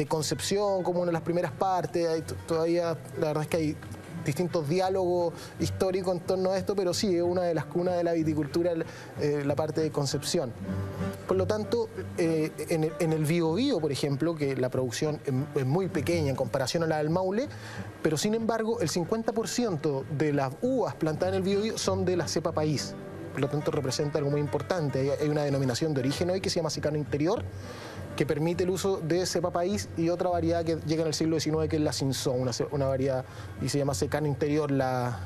Concepción como una de las primeras partes. Todavía la verdad es que hay distintos diálogos históricos en torno a esto, pero sí, es una de las cunas de la viticultura, la parte de Concepción. Por lo tanto, en el Biobío, por ejemplo, que la producción es muy pequeña en comparación a la del Maule, pero sin embargo el 50% de las uvas plantadas en el Biobío son de la cepa país. Por lo tanto, representa algo muy importante. Hay una denominación de origen hoy que se llama secano interior, que permite el uso de cepa país, y otra variedad que llega en el siglo XIX, que es la Cinsault, una variedad, y se llama secano interior la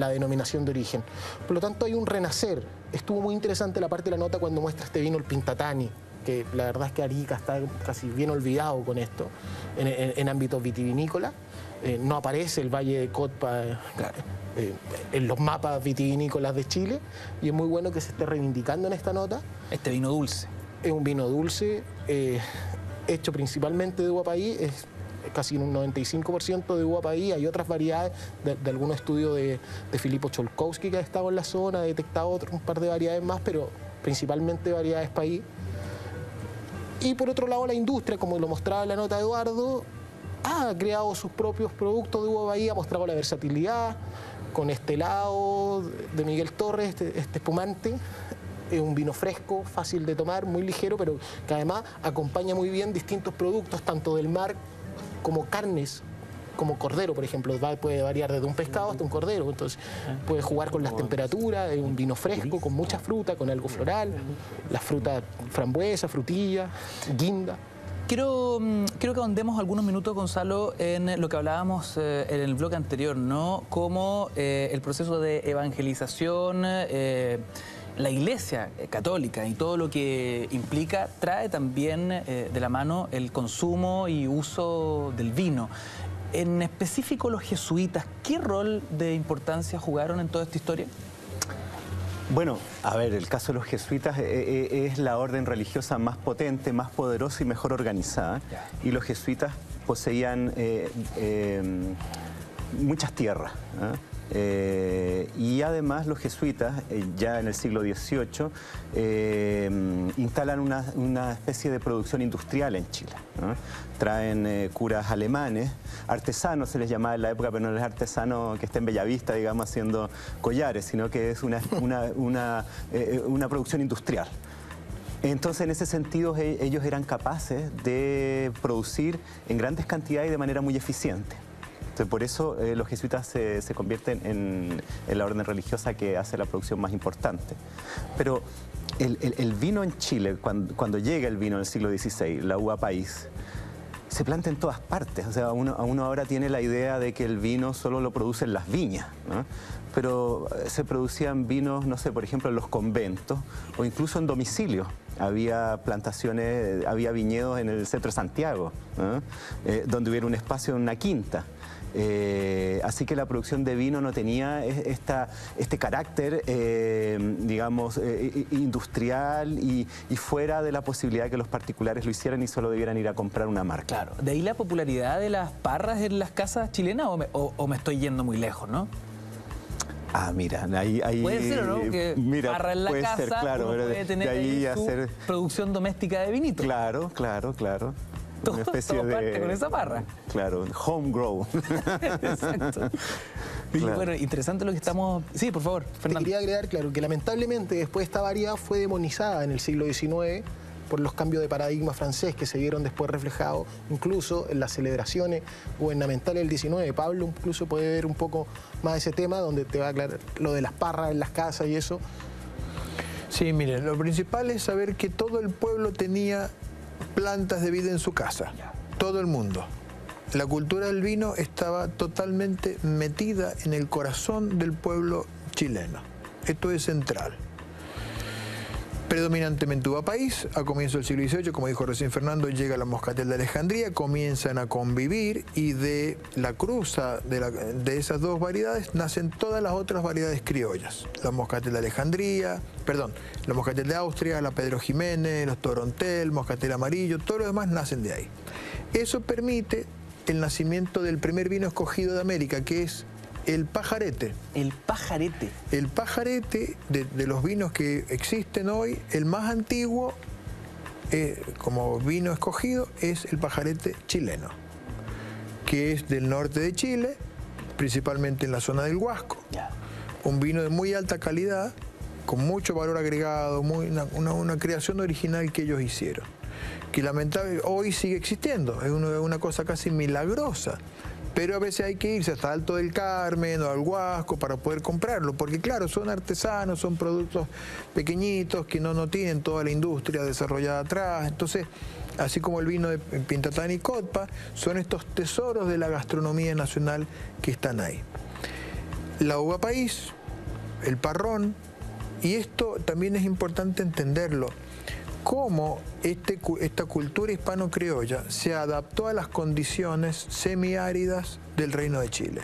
denominación de origen. Por lo tanto, hay un renacer. Estuvo muy interesante la parte de la nota cuando muestra este vino, el Pintatani, que la verdad es que Arica está casi bien olvidado con esto, en ámbitos vitivinícolas. No aparece el Valle de Cotpa en los mapas vitivinícolas de Chile, y es muy bueno que se esté reivindicando en esta nota. Este vino dulce. Es un vino dulce, hecho principalmente de uva país, es casi un 95% de uva país. Hay otras variedades de algunos estudios de Filippo Cholkowski, que ha estado en la zona, ha detectado un par de variedades más, pero principalmente variedades país. Y por otro lado, la industria, como lo mostraba en la nota de Eduardo, ha creado sus propios productos de uva país, ha mostrado la versatilidad, con este helado de Miguel Torres, este espumante. Es un vino fresco, fácil de tomar, muy ligero, pero que además acompaña muy bien distintos productos, tanto del mar como carnes, como cordero, por ejemplo. Puede variar desde un pescado hasta un cordero, entonces puede jugar con las temperaturas. Es un vino fresco, con mucha fruta, con algo floral, las frutas frambuesa, frutilla, guinda. Quiero que ahondemos algunos minutos, Gonzalo, en lo que hablábamos en el bloque anterior, ¿no? Cómo el proceso de evangelización, la Iglesia católica y todo lo que implica, trae también de la mano el consumo y uso del vino. En específico, los jesuitas, ¿qué rol de importancia jugaron en toda esta historia? Bueno, a ver, el caso de los jesuitas es la orden religiosa más potente, más poderosa y mejor organizada. Y los jesuitas poseían muchas tierras, y además los jesuitas, ya en el siglo XVIII, instalan una especie de producción industrial en Chile, ¿no? Traen curas alemanes, artesanos se les llamaba en la época, pero no es artesano que esté en Bellavista, digamos, haciendo collares, sino que es una producción industrial. Entonces, en ese sentido, ellos eran capaces de producir en grandes cantidades y de manera muy eficiente. Entonces, por eso los jesuitas se convierten en la orden religiosa que hace la producción más importante. Pero el vino en Chile, cuando llega el vino en el siglo XVI, la uva país, se planta en todas partes. O sea, uno ahora tiene la idea de que el vino solo lo producen las viñas, ¿no? Pero se producían vinos, no sé, por ejemplo, en los conventos o incluso en domicilio. Había plantaciones, había viñedos en el centro de Santiago, ¿no? Donde hubiera un espacio en una quinta. Así que la producción de vino no tenía este carácter, digamos, industrial y fuera de la posibilidad de que los particulares lo hicieran y solo debieran ir a comprar una marca. Claro, de ahí la popularidad de las parras en las casas chilenas, o me estoy yendo muy lejos, ¿no? Ah, mira, ahí puede ser, ¿o no? Que parra en la casa, ser, claro, uno puede tener ahí su producción doméstica de vinito. Claro. Una especie todo parte con esa parra. Claro, homegrown. Exacto. Y claro. Bueno, interesante lo que estamos... Sí, por favor, Fernando. Te quería agregar, claro, que lamentablemente después esta variedad fue demonizada en el siglo XIX por los cambios de paradigma francés que se vieron después reflejados incluso en las celebraciones gubernamentales del 19. Pablo incluso puede ver un poco más ese tema, donde te va a aclarar lo de las parras en las casas y eso. Sí, miren, lo principal es saber que todo el pueblo tenía plantas de vid en su casa, todo el mundo. La cultura del vino estaba totalmente metida en el corazón del pueblo chileno. Esto es central. Predominantemente uva país, a comienzos del siglo XVIII, como dijo recién Fernando, llega la Moscatel de Alejandría, comienzan a convivir y de la cruza de esas dos variedades nacen todas las otras variedades criollas. La Moscatel de Alejandría, la Moscatel de Austria, la Pedro Jiménez, los Torontel, Moscatel Amarillo, todo lo demás nacen de ahí. Eso permite el nacimiento del primer vino escogido de América, que es el pajarete. El pajarete. El pajarete, de los vinos que existen hoy, el más antiguo, como vino escogido, es el pajarete chileno, que es del norte de Chile, principalmente en la zona del Huasco. Un vino de muy alta calidad, con mucho valor agregado, una creación original que ellos hicieron, que lamentablemente hoy sigue existiendo, es una cosa casi milagrosa. Pero a veces hay que irse hasta Alto del Carmen o al Huasco para poder comprarlo, porque claro, son artesanos, son productos pequeñitos que no tienen toda la industria desarrollada atrás. Entonces, así como el vino de Pintatán y Cotpa, son estos tesoros de la gastronomía nacional que están ahí. La uva país, el parrón, y esto también es importante entenderlo, cómo esta cultura hispano-criolla se adaptó a las condiciones semiáridas del Reino de Chile.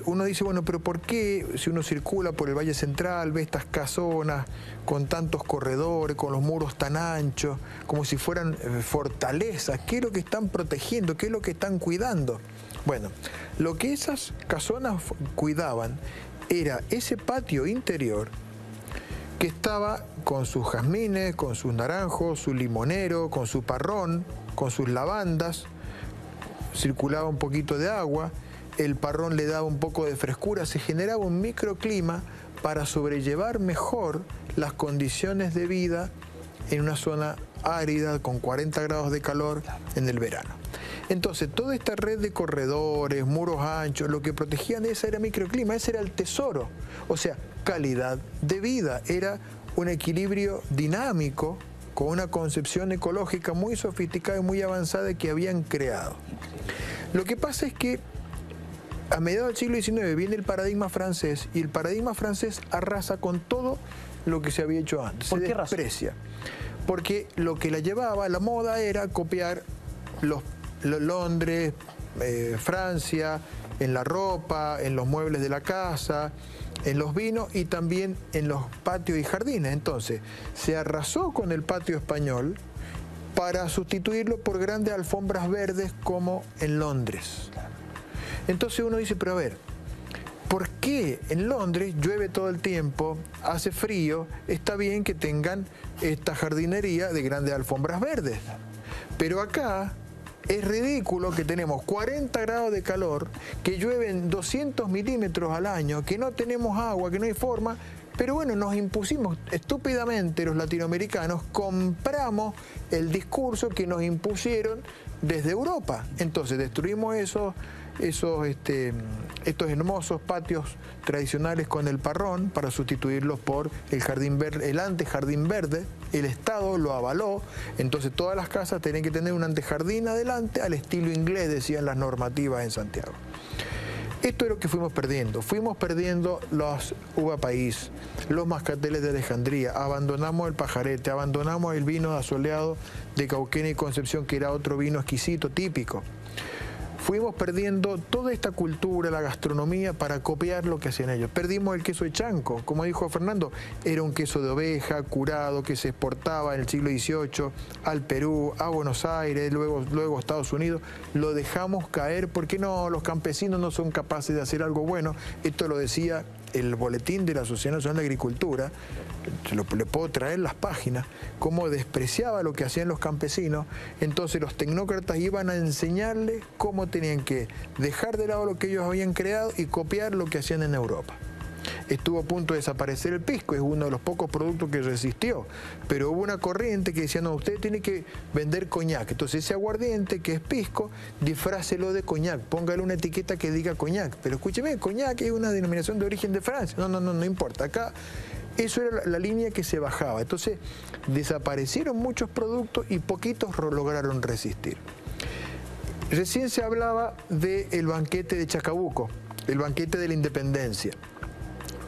Uno dice, bueno, pero ¿por qué si uno circula por el Valle Central, ve estas casonas con tantos corredores, con los muros tan anchos, como si fueran fortalezas? ¿Qué es lo que están protegiendo? ¿Qué es lo que están cuidando? Bueno, lo que esas casonas cuidaban era ese patio interior que estaba con sus jazmines, con sus naranjos, su limonero, con su parrón, con sus lavandas, circulaba un poquito de agua, el parrón le daba un poco de frescura, se generaba un microclima para sobrellevar mejor las condiciones de vida en una zona árida con 40 grados de calor en el verano. Entonces, toda esta red de corredores, muros anchos, lo que protegían ese era microclima, ese era el tesoro. O sea, calidad de vida, era un equilibrio dinámico con una concepción ecológica muy sofisticada y muy avanzada que habían creado. Lo que pasa es que a mediados del siglo XIX viene el paradigma francés y el paradigma francés arrasa con todo lo que se había hecho antes. ¿Por qué desprecia? Porque lo que la llevaba, la moda era copiar Londres, Francia, en la ropa, en los muebles de la casa, en los vinos y también en los patios y jardines. Entonces, se arrasó con el patio español para sustituirlo por grandes alfombras verdes como en Londres. Entonces uno dice, pero a ver, ¿por qué en Londres llueve todo el tiempo, hace frío, está bien que tengan esta jardinería de grandes alfombras verdes? Pero acá es ridículo que tenemos 40 grados de calor, que llueven 200 milímetros al año, que no tenemos agua, que no hay forma, pero bueno, nos impusimos estúpidamente los latinoamericanos, compramos el discurso que nos impusieron desde Europa. Entonces destruimos estos hermosos patios tradicionales con el parrón para sustituirlos por el jardín verde, el antejardín verde. El Estado lo avaló, entonces todas las casas tienen que tener un antejardín adelante al estilo inglés, decían las normativas en Santiago. Esto es lo que fuimos perdiendo los uva país, los mascateles de Alejandría, abandonamos el pajarete, abandonamos el vino asoleado de Cauquenes y Concepción, que era otro vino exquisito, típico. Fuimos perdiendo toda esta cultura, la gastronomía, para copiar lo que hacían ellos. Perdimos el queso de chanco, como dijo Fernando, era un queso de oveja curado que se exportaba en el siglo XVIII al Perú, a Buenos Aires, luego a Estados Unidos. Lo dejamos caer porque no, los campesinos no son capaces de hacer algo bueno. Esto lo decía el boletín de la Sociedad Nacional de Agricultura, le puedo traer las páginas, cómo despreciaba lo que hacían los campesinos. Entonces los tecnócratas iban a enseñarles cómo tenían que dejar de lado lo que ellos habían creado y copiar lo que hacían en Europa. estuvo a punto de desaparecer el pisco, es uno de los pocos productos que resistió, pero hubo una corriente que decía, no, usted tiene que vender coñac, entonces ese aguardiente que es pisco, disfrácelo de coñac, póngale una etiqueta que diga coñac, pero escúcheme, coñac es una denominación de origen de Francia, no importa, acá eso era la línea que se bajaba, entonces desaparecieron muchos productos y poquitos lograron resistir. Recién se hablaba del banquete de Chacabuco, el banquete de la Independencia.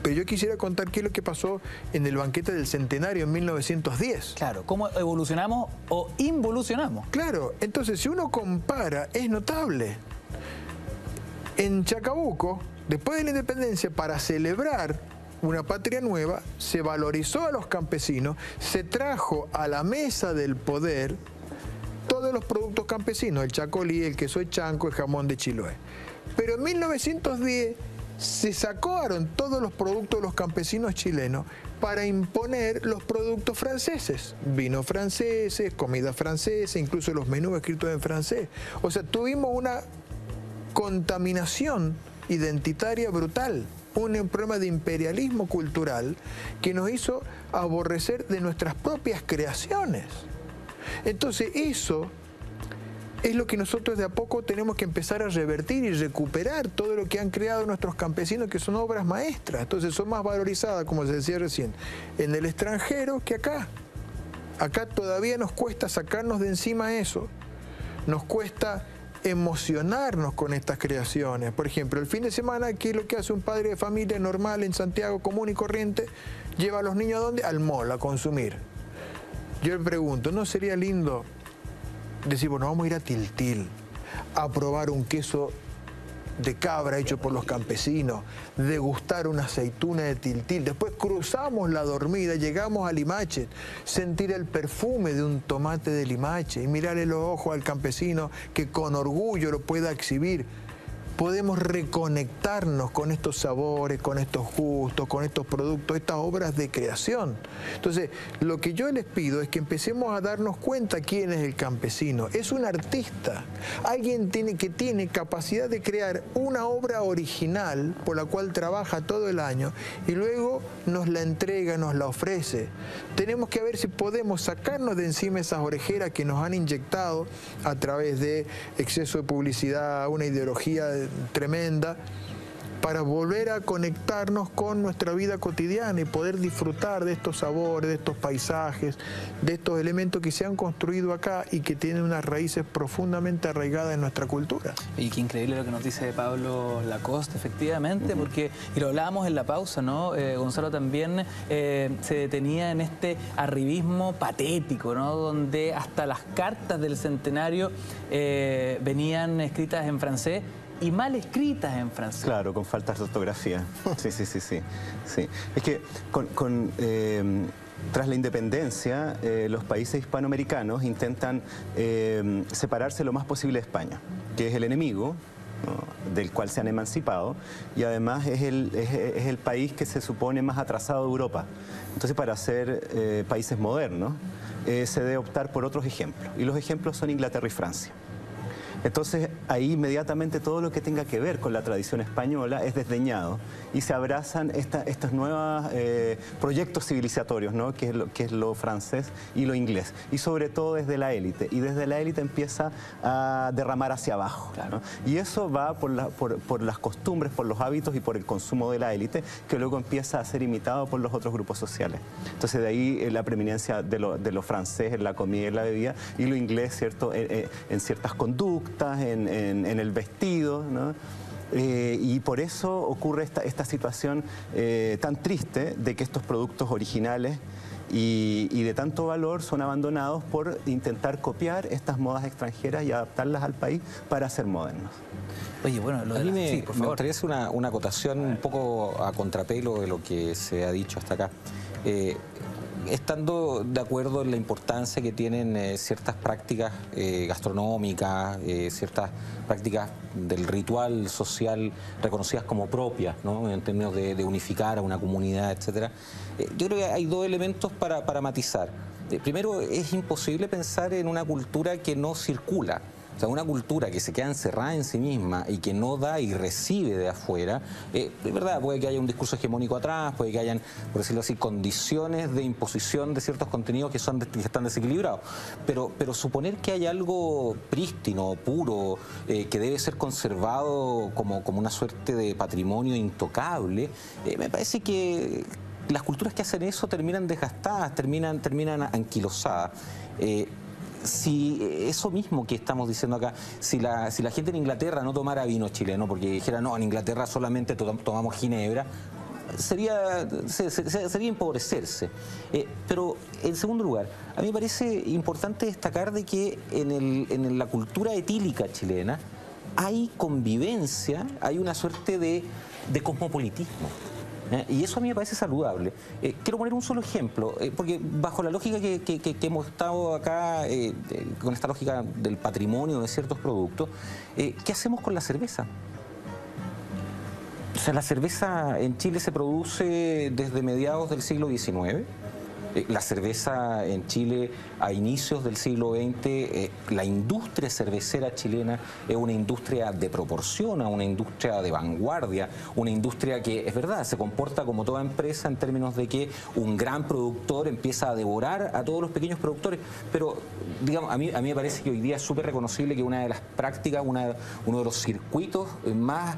Pero yo quisiera contar qué es lo que pasó en el banquete del Centenario en 1910. Claro, cómo evolucionamos o involucionamos. Claro, entonces si uno compara, es notable. En Chacabuco, después de la Independencia, para celebrar una patria nueva, se valorizó a los campesinos, se trajo a la mesa del poder todos los productos campesinos, el chacolí, el queso de chanco, el jamón de Chiloé. Pero en 1910 se sacaron todos los productos de los campesinos chilenos para imponer los productos franceses, vinos franceses, comida francesa, incluso los menús escritos en francés. O sea, tuvimos una contaminación identitaria brutal, un problema de imperialismo cultural que nos hizo aborrecer de nuestras propias creaciones. Entonces eso es lo que nosotros de a poco tenemos que empezar a revertir y recuperar todo lo que han creado nuestros campesinos, que son obras maestras. Entonces son más valorizadas, como se decía recién, en el extranjero que acá. Acá todavía nos cuesta sacarnos de encima eso, nos cuesta emocionarnos con estas creaciones. Por ejemplo, el fin de semana, ¿qué es lo que hace un padre de familia normal en Santiago, común y corriente? Lleva a los niños ¿a dónde? Al mall, a consumir. Yo le pregunto, ¿no sería lindo decir, bueno, vamos a ir a Tiltil a probar un queso de cabra hecho por los campesinos, degustar una aceituna de Tiltil, después cruzamos la Dormida, llegamos a Limache, sentir el perfume de un tomate de Limache y mirarle los ojos al campesino que con orgullo lo pueda exhibir? Podemos reconectarnos con estos sabores, con estos gustos, con estos productos, estas obras de creación. Entonces, lo que yo les pido es que empecemos a darnos cuenta quién es el campesino. Es un artista, alguien que tiene capacidad de crear una obra original por la cual trabaja todo el año y luego nos la entrega, nos la ofrece. Tenemos que ver si podemos sacarnos de encima esas orejeras que nos han inyectado a través de exceso de publicidad, una ideología tremenda, para volver a conectarnos con nuestra vida cotidiana y poder disfrutar de estos sabores, de estos paisajes, de estos elementos que se han construido acá y que tienen unas raíces profundamente arraigadas en nuestra cultura. Y qué increíble lo que nos dice Pablo Lacoste, efectivamente, porque, y lo hablábamos en la pausa, ¿no? Gonzalo también se detenía en este arribismo patético, ¿no? Donde hasta las cartas del Centenario venían escritas en francés y mal escritas en francés. Claro, con faltas de ortografía. Sí. Es que tras la independencia, los países hispanoamericanos intentan separarse lo más posible de España, que es el enemigo, ¿no?, del cual se han emancipado, y además es el país que se supone más atrasado de Europa. Entonces, para ser países modernos, se debe optar por otros ejemplos, y los ejemplos son Inglaterra y Francia. Entonces, ahí inmediatamente todo lo que tenga que ver con la tradición española es desdeñado y se abrazan estos nuevos proyectos civilizatorios, ¿no?, que es lo francés y lo inglés, y sobre todo desde la élite, y desde la élite empieza a derramar hacia abajo, ¿no? Y eso va por las costumbres, por los hábitos y por el consumo de la élite, que luego empieza a ser imitado por los otros grupos sociales. Entonces, de ahí la preeminencia de lo francés en la comida y en la bebida, y lo inglés, ¿cierto?, en ciertas conductas, en el vestido, ¿no? Y por eso ocurre esta situación tan triste de que estos productos originales y de tanto valor son abandonados por intentar copiar estas modas extranjeras y adaptarlas al país para ser modernos. Oye, bueno, a mí me gustaría hacer una acotación un poco a contrapelo de lo que se ha dicho hasta acá. Estando de acuerdo en la importancia que tienen ciertas prácticas gastronómicas, ciertas prácticas del ritual social reconocidas como propias, ¿no?, en términos de unificar a una comunidad, etcétera, yo creo que hay dos elementos para matizar. Primero, es imposible pensar en una cultura que no circula. O sea, una cultura que se queda encerrada en sí misma y que no da y recibe de afuera, de verdad, puede que haya un discurso hegemónico atrás, puede que hayan, por decirlo así, condiciones de imposición de ciertos contenidos que están desequilibrados. Pero suponer que hay algo prístino, puro, que debe ser conservado como una suerte de patrimonio intocable, me parece que las culturas que hacen eso terminan desgastadas, terminan anquilosadas. Si eso mismo que estamos diciendo acá, si la gente en Inglaterra no tomara vino chileno, porque dijera, no, en Inglaterra solamente tomamos ginebra, sería empobrecerse. Pero, en segundo lugar, a mí me parece importante destacar de que en la cultura etílica chilena hay convivencia, hay una suerte de cosmopolitismo. Y eso a mí me parece saludable. Quiero poner un solo ejemplo, porque bajo la lógica que hemos estado acá, con esta lógica del patrimonio de ciertos productos, ¿qué hacemos con la cerveza? O sea, la cerveza en Chile se produce desde mediados del siglo XIX. La cerveza en Chile a inicios del siglo XX, la industria cervecera chilena es una industria de proporción, una industria de vanguardia, una industria que, es verdad, se comporta como toda empresa en términos de que un gran productor empieza a devorar a todos los pequeños productores, pero digamos, a mí me parece que hoy día es súper reconocible que una de las prácticas, uno de los circuitos más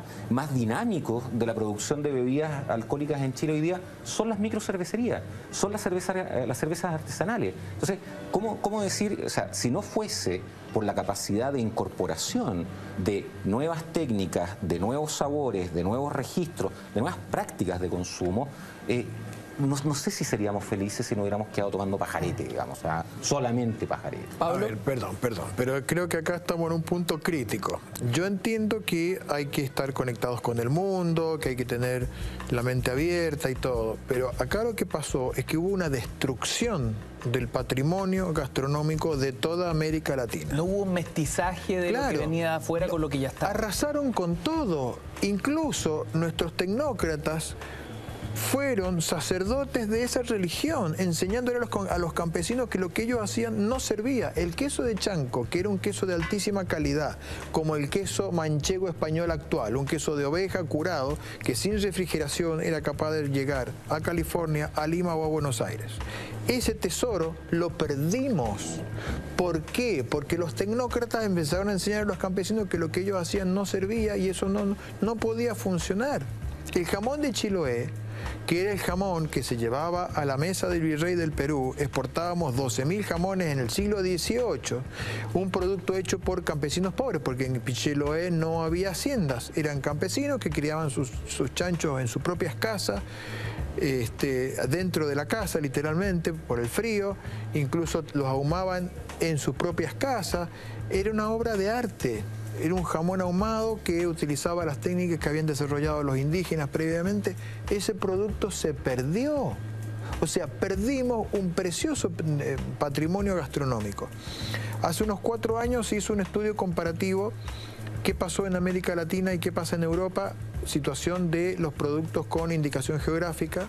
dinámicos de la producción de bebidas alcohólicas en Chile hoy día son las microcervecerías, son las cervezas artesanales. Entonces, ¿cómo decir? O sea, si no fuese por la capacidad de incorporación de nuevas técnicas, de nuevos sabores, de nuevos registros, de nuevas prácticas de consumo, no sé si seríamos felices si no hubiéramos quedado tomando pajarete, digamos, o sea, solamente pajarete. Pablo. A ver, perdón, pero creo que acá estamos en un punto crítico. Yo entiendo que hay que estar conectados con el mundo, que hay que tener la mente abierta y todo, pero acá lo que pasó es que hubo una destrucción del patrimonio gastronómico de toda América Latina. No hubo un mestizaje de lo que venía de afuera con lo que ya está. Arrasaron con todo, incluso nuestros tecnócratas fueron sacerdotes de esa religión, enseñándole a los campesinos que lo que ellos hacían no servía. El queso de Chanco, que era un queso de altísima calidad, como el queso manchego español actual, un queso de oveja curado, que sin refrigeración era capaz de llegar a California, a Lima o a Buenos Aires. Ese tesoro lo perdimos. ¿Por qué? Porque los tecnócratas empezaron a enseñar a los campesinos que lo que ellos hacían no servía y eso no podía funcionar. El jamón de Chiloé, que era el jamón que se llevaba a la mesa del virrey del Perú, exportábamos 12.000 jamones en el siglo XVIII, un producto hecho por campesinos pobres, porque en Chiloé no había haciendas, eran campesinos que criaban sus chanchos en sus propias casas, dentro de la casa literalmente, por el frío, incluso los ahumaban en sus propias casas, era una obra de arte. Era un jamón ahumado que utilizaba las técnicas que habían desarrollado los indígenas previamente. Ese producto se perdió. O sea, perdimos un precioso patrimonio gastronómico. Hace unos 4 años se hizo un estudio comparativo qué pasó en América Latina y qué pasa en Europa, situación de los productos con indicación geográfica.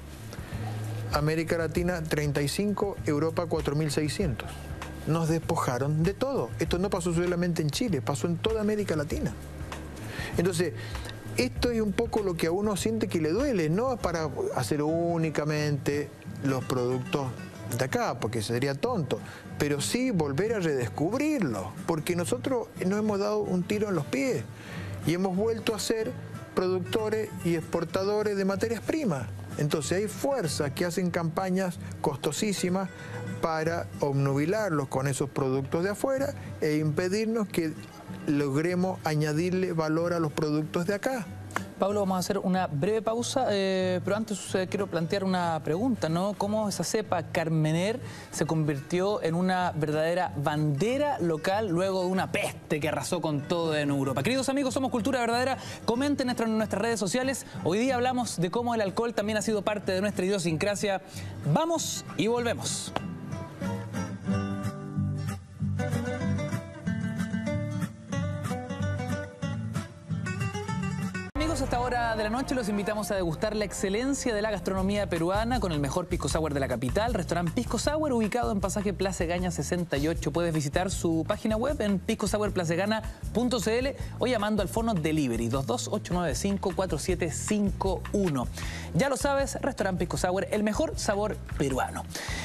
América Latina 35, Europa 4.600. Nos despojaron de todo. Esto no pasó solamente en Chile, pasó en toda América Latina. Entonces, esto es un poco lo que a uno siente que le duele, no para hacer únicamente los productos de acá, porque sería tonto, pero sí volver a redescubrirlo, porque nosotros nos hemos dado un tiro en los pies y hemos vuelto a ser productores y exportadores de materias primas. Entonces hay fuerzas que hacen campañas costosísimas para obnubilarlos con esos productos de afuera e impedirnos que logremos añadirle valor a los productos de acá. Pablo, vamos a hacer una breve pausa, pero antes quiero plantear una pregunta, ¿no? ¿Cómo esa cepa Carmener se convirtió en una verdadera bandera local luego de una peste que arrasó con todo en Europa? Queridos amigos, somos Cultura Verdadera, comenten en nuestras redes sociales. Hoy día hablamos de cómo el alcohol también ha sido parte de nuestra idiosincrasia. Vamos y volvemos. esta hora de la noche los invitamos a degustar la excelencia de la gastronomía peruana con el mejor pisco sour de la capital, restaurante Pisco Sour, ubicado en pasaje Plaza Egaña 68. Puedes visitar su página web en piscosourplazegana.cl o llamando al fono delivery 22895-4751. Ya lo sabes, restaurante Pisco Sour, el mejor sabor peruano.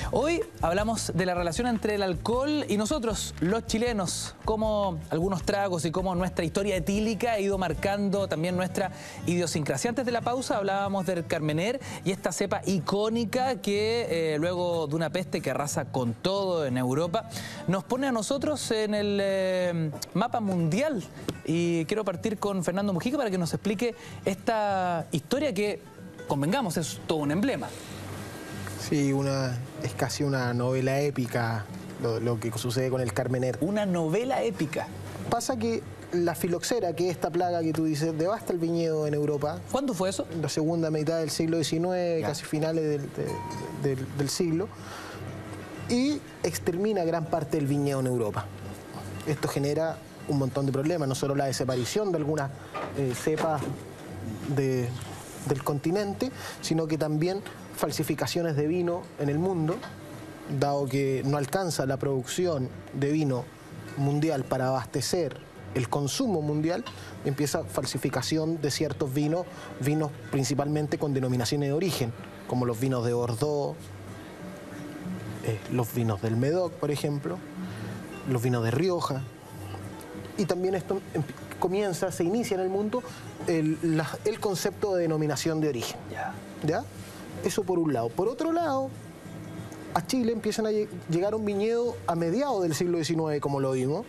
Hoy hablamos de la relación entre el alcohol y nosotros, los chilenos, cómo algunos tragos y cómo nuestra historia etílica ha ido marcando también nuestra idiosincrasia. Antes de la pausa hablábamos del Carmener y esta cepa icónica que luego de una peste que arrasa con todo en Europa, nos pone a nosotros en el mapa mundial. Y quiero partir con Fernando Mujica para que nos explique esta historia que, convengamos, es todo un emblema. Sí, es casi una novela épica lo que sucede con el Carmener. Una novela épica. Pasa que la filoxera, que es esta plaga que tú dices, devasta el viñedo en Europa. ¿Cuándo fue eso? En la segunda mitad del siglo XIX, casi finales del siglo, y extermina gran parte del viñedo en Europa. Esto genera un montón de problemas, no solo la desaparición de algunas cepas del continente, sino que también falsificaciones de vino en el mundo, dado que no alcanza la producción de vino mundial para abastecer el consumo mundial, empieza falsificación de ciertos vinos principalmente con denominaciones de origen, como los vinos de Bordeaux, los vinos del Médoc, por ejemplo, los vinos de Rioja. Y también esto se inicia en el mundo el concepto de denominación de origen. ¿Ya? Eso por un lado. Por otro lado, a Chile empiezan a llegar un viñedo a mediados del siglo XIX, como lo vimos,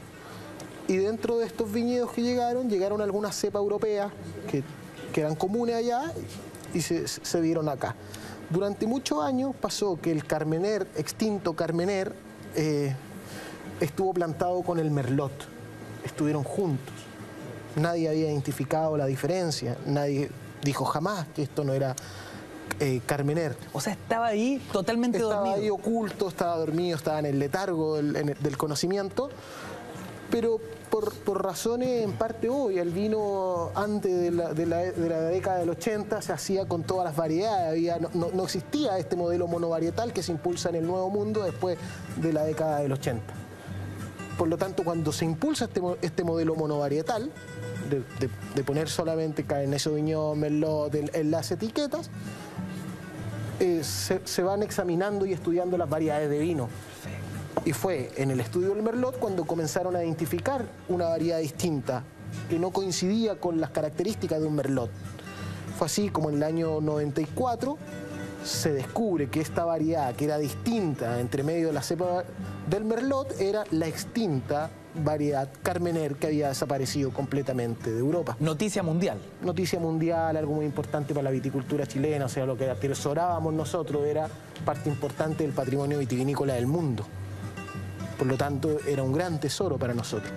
y dentro de estos viñedos que llegaron algunas cepas europeas que eran comunes allá y se dieron acá. Durante muchos años pasó que el Carmener, extinto Carmener, estuvo plantado con el Merlot. Estuvieron juntos. Nadie había identificado la diferencia, nadie dijo jamás que esto no era Carmener. O sea, estaba ahí totalmente dormido. Estaba ahí oculto, estaba dormido, estaba en el letargo del conocimiento, pero por razones en parte obvias. El vino antes de la década del 80 se hacía con todas las variedades, no existía este modelo monovarietal que se impulsa en el Nuevo Mundo después de la década del 80. Por lo tanto, cuando se impulsa este modelo monovarietal, de poner solamente Cabernet Sauvignon, Merlot en las etiquetas, se van examinando y estudiando las variedades de vino. Y fue en el estudio del Merlot cuando comenzaron a identificar una variedad distinta que no coincidía con las características de un Merlot. Fue así como en el año 94 se descubre que esta variedad, que era distinta entre medio de la cepa del Merlot, era la extinta variedad Carmener que había desaparecido completamente de Europa. Noticia mundial. Noticia mundial, algo muy importante para la viticultura chilena, o sea, lo que atesorábamos nosotros era parte importante del patrimonio vitivinícola del mundo. Por lo tanto, era un gran tesoro para nosotros.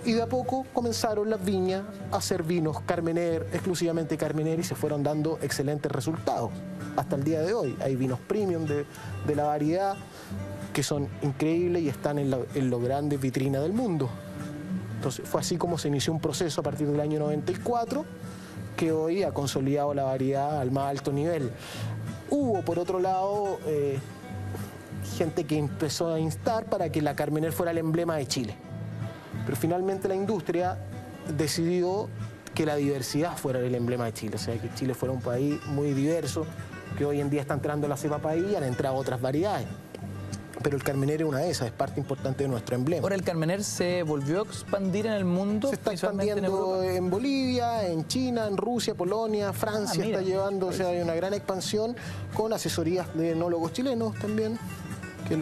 Y de a poco comenzaron las viñas a hacer vinos Carmener, exclusivamente Carmener, y se fueron dando excelentes resultados. Hasta el día de hoy hay vinos premium de la variedad que son increíbles y están en las grandes vitrinas del mundo. Entonces fue así como se inició un proceso a partir del año 94 que hoy ha consolidado la variedad al más alto nivel. Hubo, por otro lado, gente que empezó a instar para que la Carmener fuera el emblema de Chile. Pero finalmente la industria decidió que la diversidad fuera el emblema de Chile, o sea, que Chile fuera un país muy diverso, que hoy en día está entrando la cepa país y han entrado otras variedades. Pero el Carmener es una de esas, es parte importante de nuestro emblema. Ahora, ¿el Carmener se volvió a expandir en el mundo? Se está expandiendo en Bolivia, en China, en Rusia, Polonia, Francia está llevando, o sea, hay una gran expansión con asesorías de enólogos chilenos también,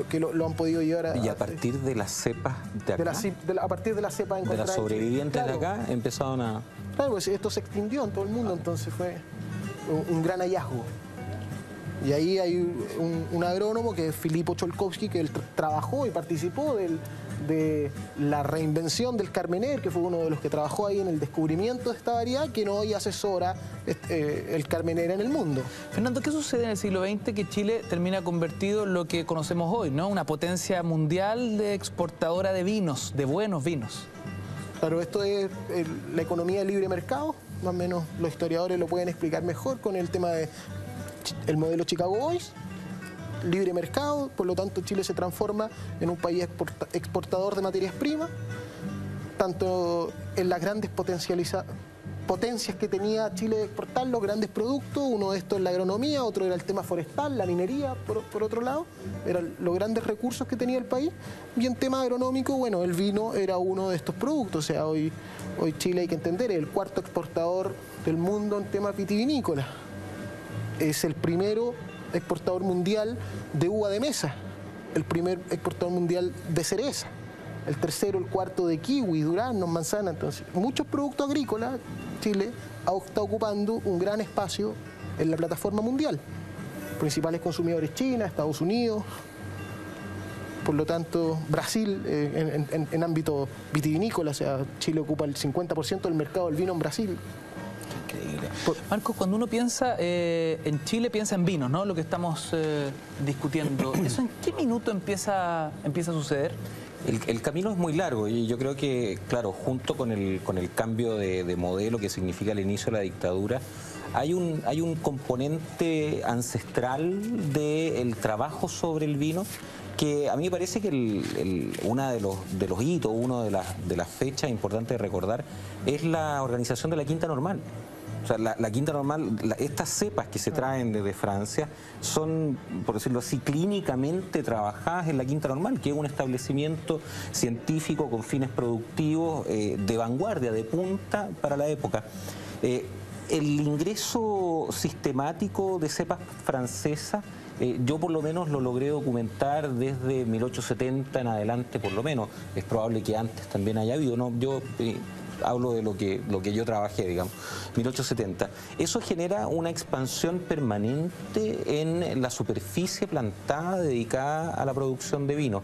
que lo han podido llevar ¿Y a partir de las cepas de acá? A partir de las cepas encontradas. De las sobrevivientes de acá empezaron a... Claro, pues esto se extinguió en todo el mundo, entonces fue un gran hallazgo. Y ahí hay un agrónomo que es Filippo Cholkowski, que él trabajó y participó de la reinvención del Carmener, que fue uno de los que trabajó ahí en el descubrimiento de esta variedad, que hoy asesora el Carmener en el mundo. Fernando, ¿qué sucede en el siglo XX que Chile termina convertido en lo que conocemos hoy, ¿no? Una potencia mundial de exportadora de vinos, de buenos vinos? Claro, esto es la economía de libre mercado, más o menos los historiadores lo pueden explicar mejor con el tema del modelo Chicago Boys, libre mercado, por lo tanto Chile se transforma en un país exportador de materias primas, tanto en las grandes potencias que tenía Chile de exportar, los grandes productos, uno de estos es la agronomía, otro era el tema forestal, la minería, por otro lado, eran los grandes recursos que tenía el país, y en tema agronómico, bueno, el vino era uno de estos productos, o sea, hoy Chile, hay que entender, es el cuarto exportador del mundo en tema vitivinícola, es el primero exportador mundial de uva de mesa, el primer exportador mundial de cereza, el tercero, el cuarto de kiwi, duraznos, manzana. Entonces, muchos productos agrícolas, Chile está ocupando un gran espacio en la plataforma mundial. Principales consumidores China, Estados Unidos, por lo tanto Brasil en ámbito vitivinícola, o sea, Chile ocupa el 50% del mercado del vino en Brasil. Increíble. Marcos, cuando uno piensa en Chile, piensa en vinos, ¿no? Lo que estamos discutiendo. ¿Eso en qué minuto empieza a suceder? El camino es muy largo y yo creo que, claro, junto con el cambio de modelo que significa el inicio de la dictadura, hay un componente ancestral del trabajo sobre el vino que a mí me parece que uno de los hitos, una de las fechas importantes de recordar es la organización de la Quinta Normal. O sea, la Quinta Normal, estas cepas que se traen desde Francia son, por decirlo así, clínicamente trabajadas en la Quinta Normal, que es un establecimiento científico con fines productivos de vanguardia, de punta para la época. El ingreso sistemático de cepas francesas, yo por lo menos lo logré documentar desde 1870 en adelante, por lo menos. Es probable que antes también haya habido, ¿no? Yo hablo de lo que yo trabajé, digamos, 1870. Eso genera una expansión permanente en la superficie plantada dedicada a la producción de vino.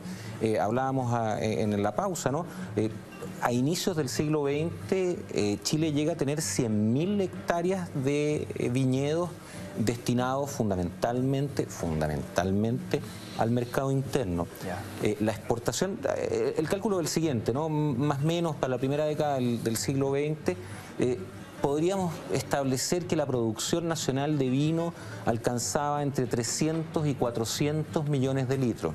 Hablábamos en la pausa, ¿no? A inicios del siglo XX, Chile llega a tener 100.000 hectáreas de viñedos destinados fundamentalmente al mercado interno. La exportación, el cálculo es el siguiente, ¿no? Más o menos para la primera década del siglo XX, podríamos establecer que la producción nacional de vino alcanzaba entre 300 y 400 millones de litros.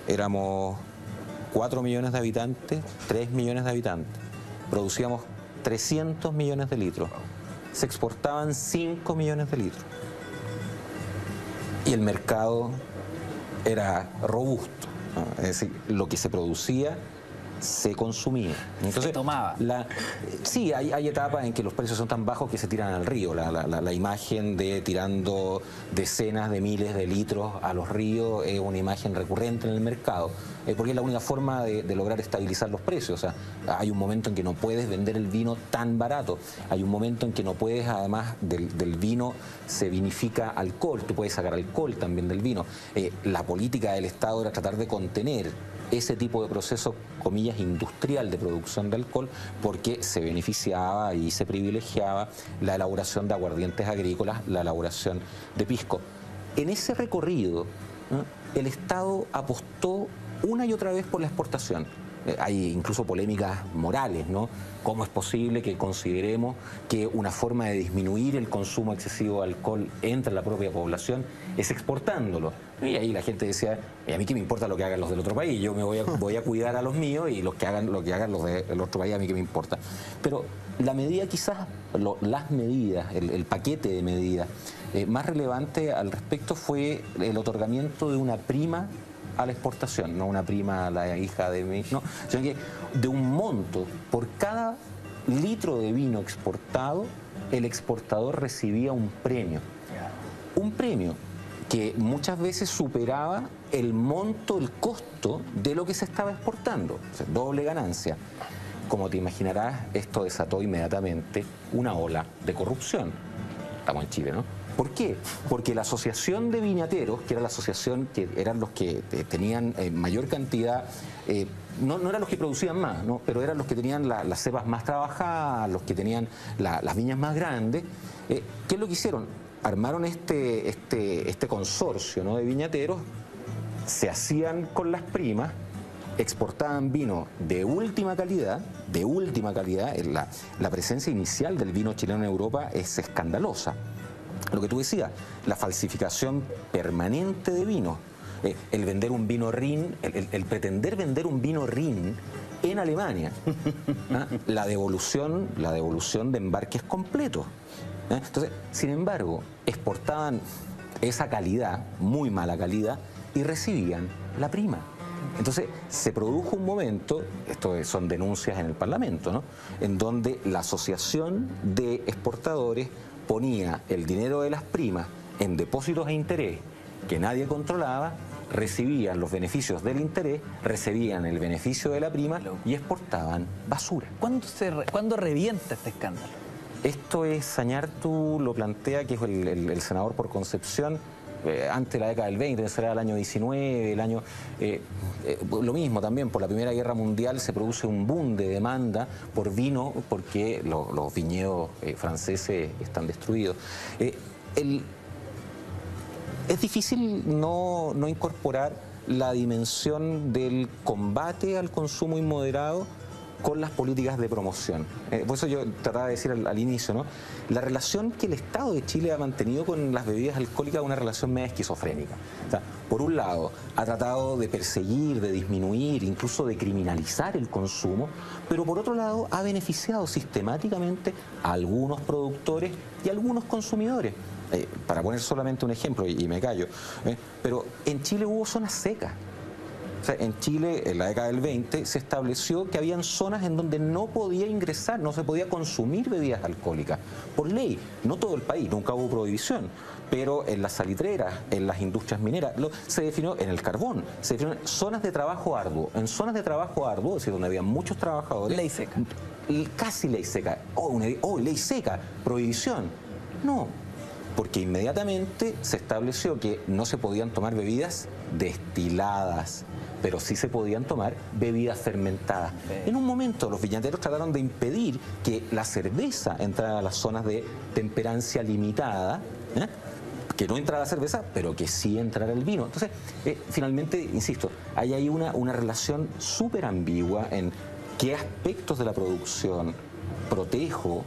Éramos 4 millones de habitantes, 3 millones de habitantes. Producíamos 300 millones de litros. Se exportaban 5 millones de litros. Y el mercado era robusto, ¿no? Es decir, lo que se producía se consumía. Entonces, se tomaba. Sí, hay etapas en que los precios son tan bajos que se tiran al río. La imagen de tirando decenas de miles de litros a los ríos es una imagen recurrente en el mercado, porque es la única forma de lograr estabilizar los precios. O sea, hay un momento en que no puedes vender el vino tan barato. Hay un momento en que no puedes, además del vino, se vinifica alcohol. Tú puedes sacar alcohol también del vino. La política del Estado era tratar de contener ese tipo de proceso, comillas, industrial de producción de alcohol, porque se beneficiaba y se privilegiaba la elaboración de aguardientes agrícolas, la elaboración de pisco. En ese recorrido, ¿no?, el Estado apostó una y otra vez por la exportación. Hay incluso polémicas morales, ¿no? ¿Cómo es posible que consideremos que una forma de disminuir el consumo excesivo de alcohol entre la propia población es exportándolo? Y ahí la gente decía, a mí qué me importa lo que hagan los del otro país, yo me voy a cuidar a los míos y los que hagan lo que hagan los del otro país, a mí qué me importa. Pero la medida quizás, las medidas, el paquete de medidas más relevante al respecto fue el otorgamiento de una prima a la exportación, no una prima a la hija de mi, no, sino que de un monto por cada litro de vino exportado, el exportador recibía un premio. Un premio que muchas veces superaba el monto, el costo de lo que se estaba exportando. O sea, doble ganancia. Como te imaginarás, esto desató inmediatamente una ola de corrupción. Estamos en Chile, ¿no? ¿Por qué? Porque la asociación de viñateros, que era la asociación que eran los que tenían mayor cantidad, no eran los que producían más, ¿no?, pero eran los que tenían las cepas más trabajadas, los que tenían las viñas más grandes. ¿Qué es lo que hicieron? Armaron este consorcio, ¿no?, de viñateros, se hacían con las primas, exportaban vino de última calidad, la presencia inicial del vino chileno en Europa es escandalosa. Lo que tú decías, la falsificación permanente de vino, el vender un vino Rin, el pretender vender un vino Rin en Alemania, la devolución de embarques completos. Entonces, sin embargo, exportaban esa calidad, muy mala calidad, y recibían la prima. Entonces se produjo un momento, esto son denuncias en el Parlamento, ¿no?, en donde la Asociación de Exportadores ponía el dinero de las primas en depósitos e interés que nadie controlaba, recibían los beneficios del interés, recibían el beneficio de la prima y exportaban basura. ¿Cuándo revienta este escándalo? Esto es, Sañartu lo plantea, que es el senador por Concepción, antes de la década del 20, será el año 19, lo mismo también, por la Primera Guerra Mundial se produce un boom de demanda por vino porque los viñedos franceses están destruidos. Es difícil no incorporar la dimensión del combate al consumo inmoderado con las políticas de promoción. Por eso yo trataba de decir al inicio, ¿no?, la relación que el Estado de Chile ha mantenido con las bebidas alcohólicas es una relación media esquizofrénica. O sea, por un lado, ha tratado de perseguir, de disminuir, incluso de criminalizar el consumo, pero por otro lado ha beneficiado sistemáticamente a algunos productores y a algunos consumidores. Para poner solamente un ejemplo, y me callo, pero en Chile hubo zonas secas. O sea, en Chile, en la década del 20, se estableció que habían zonas en donde no podía ingresar, no se podía consumir bebidas alcohólicas. Por ley, no todo el país, nunca hubo prohibición, pero en las salitreras, en las industrias mineras, se definió en el carbón, se definió zonas de trabajo arduo. En zonas de trabajo arduo, es decir, donde había muchos trabajadores... Ley seca. Casi ley seca. Ley seca, prohibición. No, porque inmediatamente se estableció que no se podían tomar bebidas destiladas, pero sí se podían tomar bebidas fermentadas. En un momento los viñateros trataron de impedir que la cerveza entrara a las zonas de temperancia limitada, que no entrara la cerveza, pero que sí entrara el vino. Entonces, finalmente, insisto, hay ahí una relación súper ambigua en qué aspectos de la producción protejo,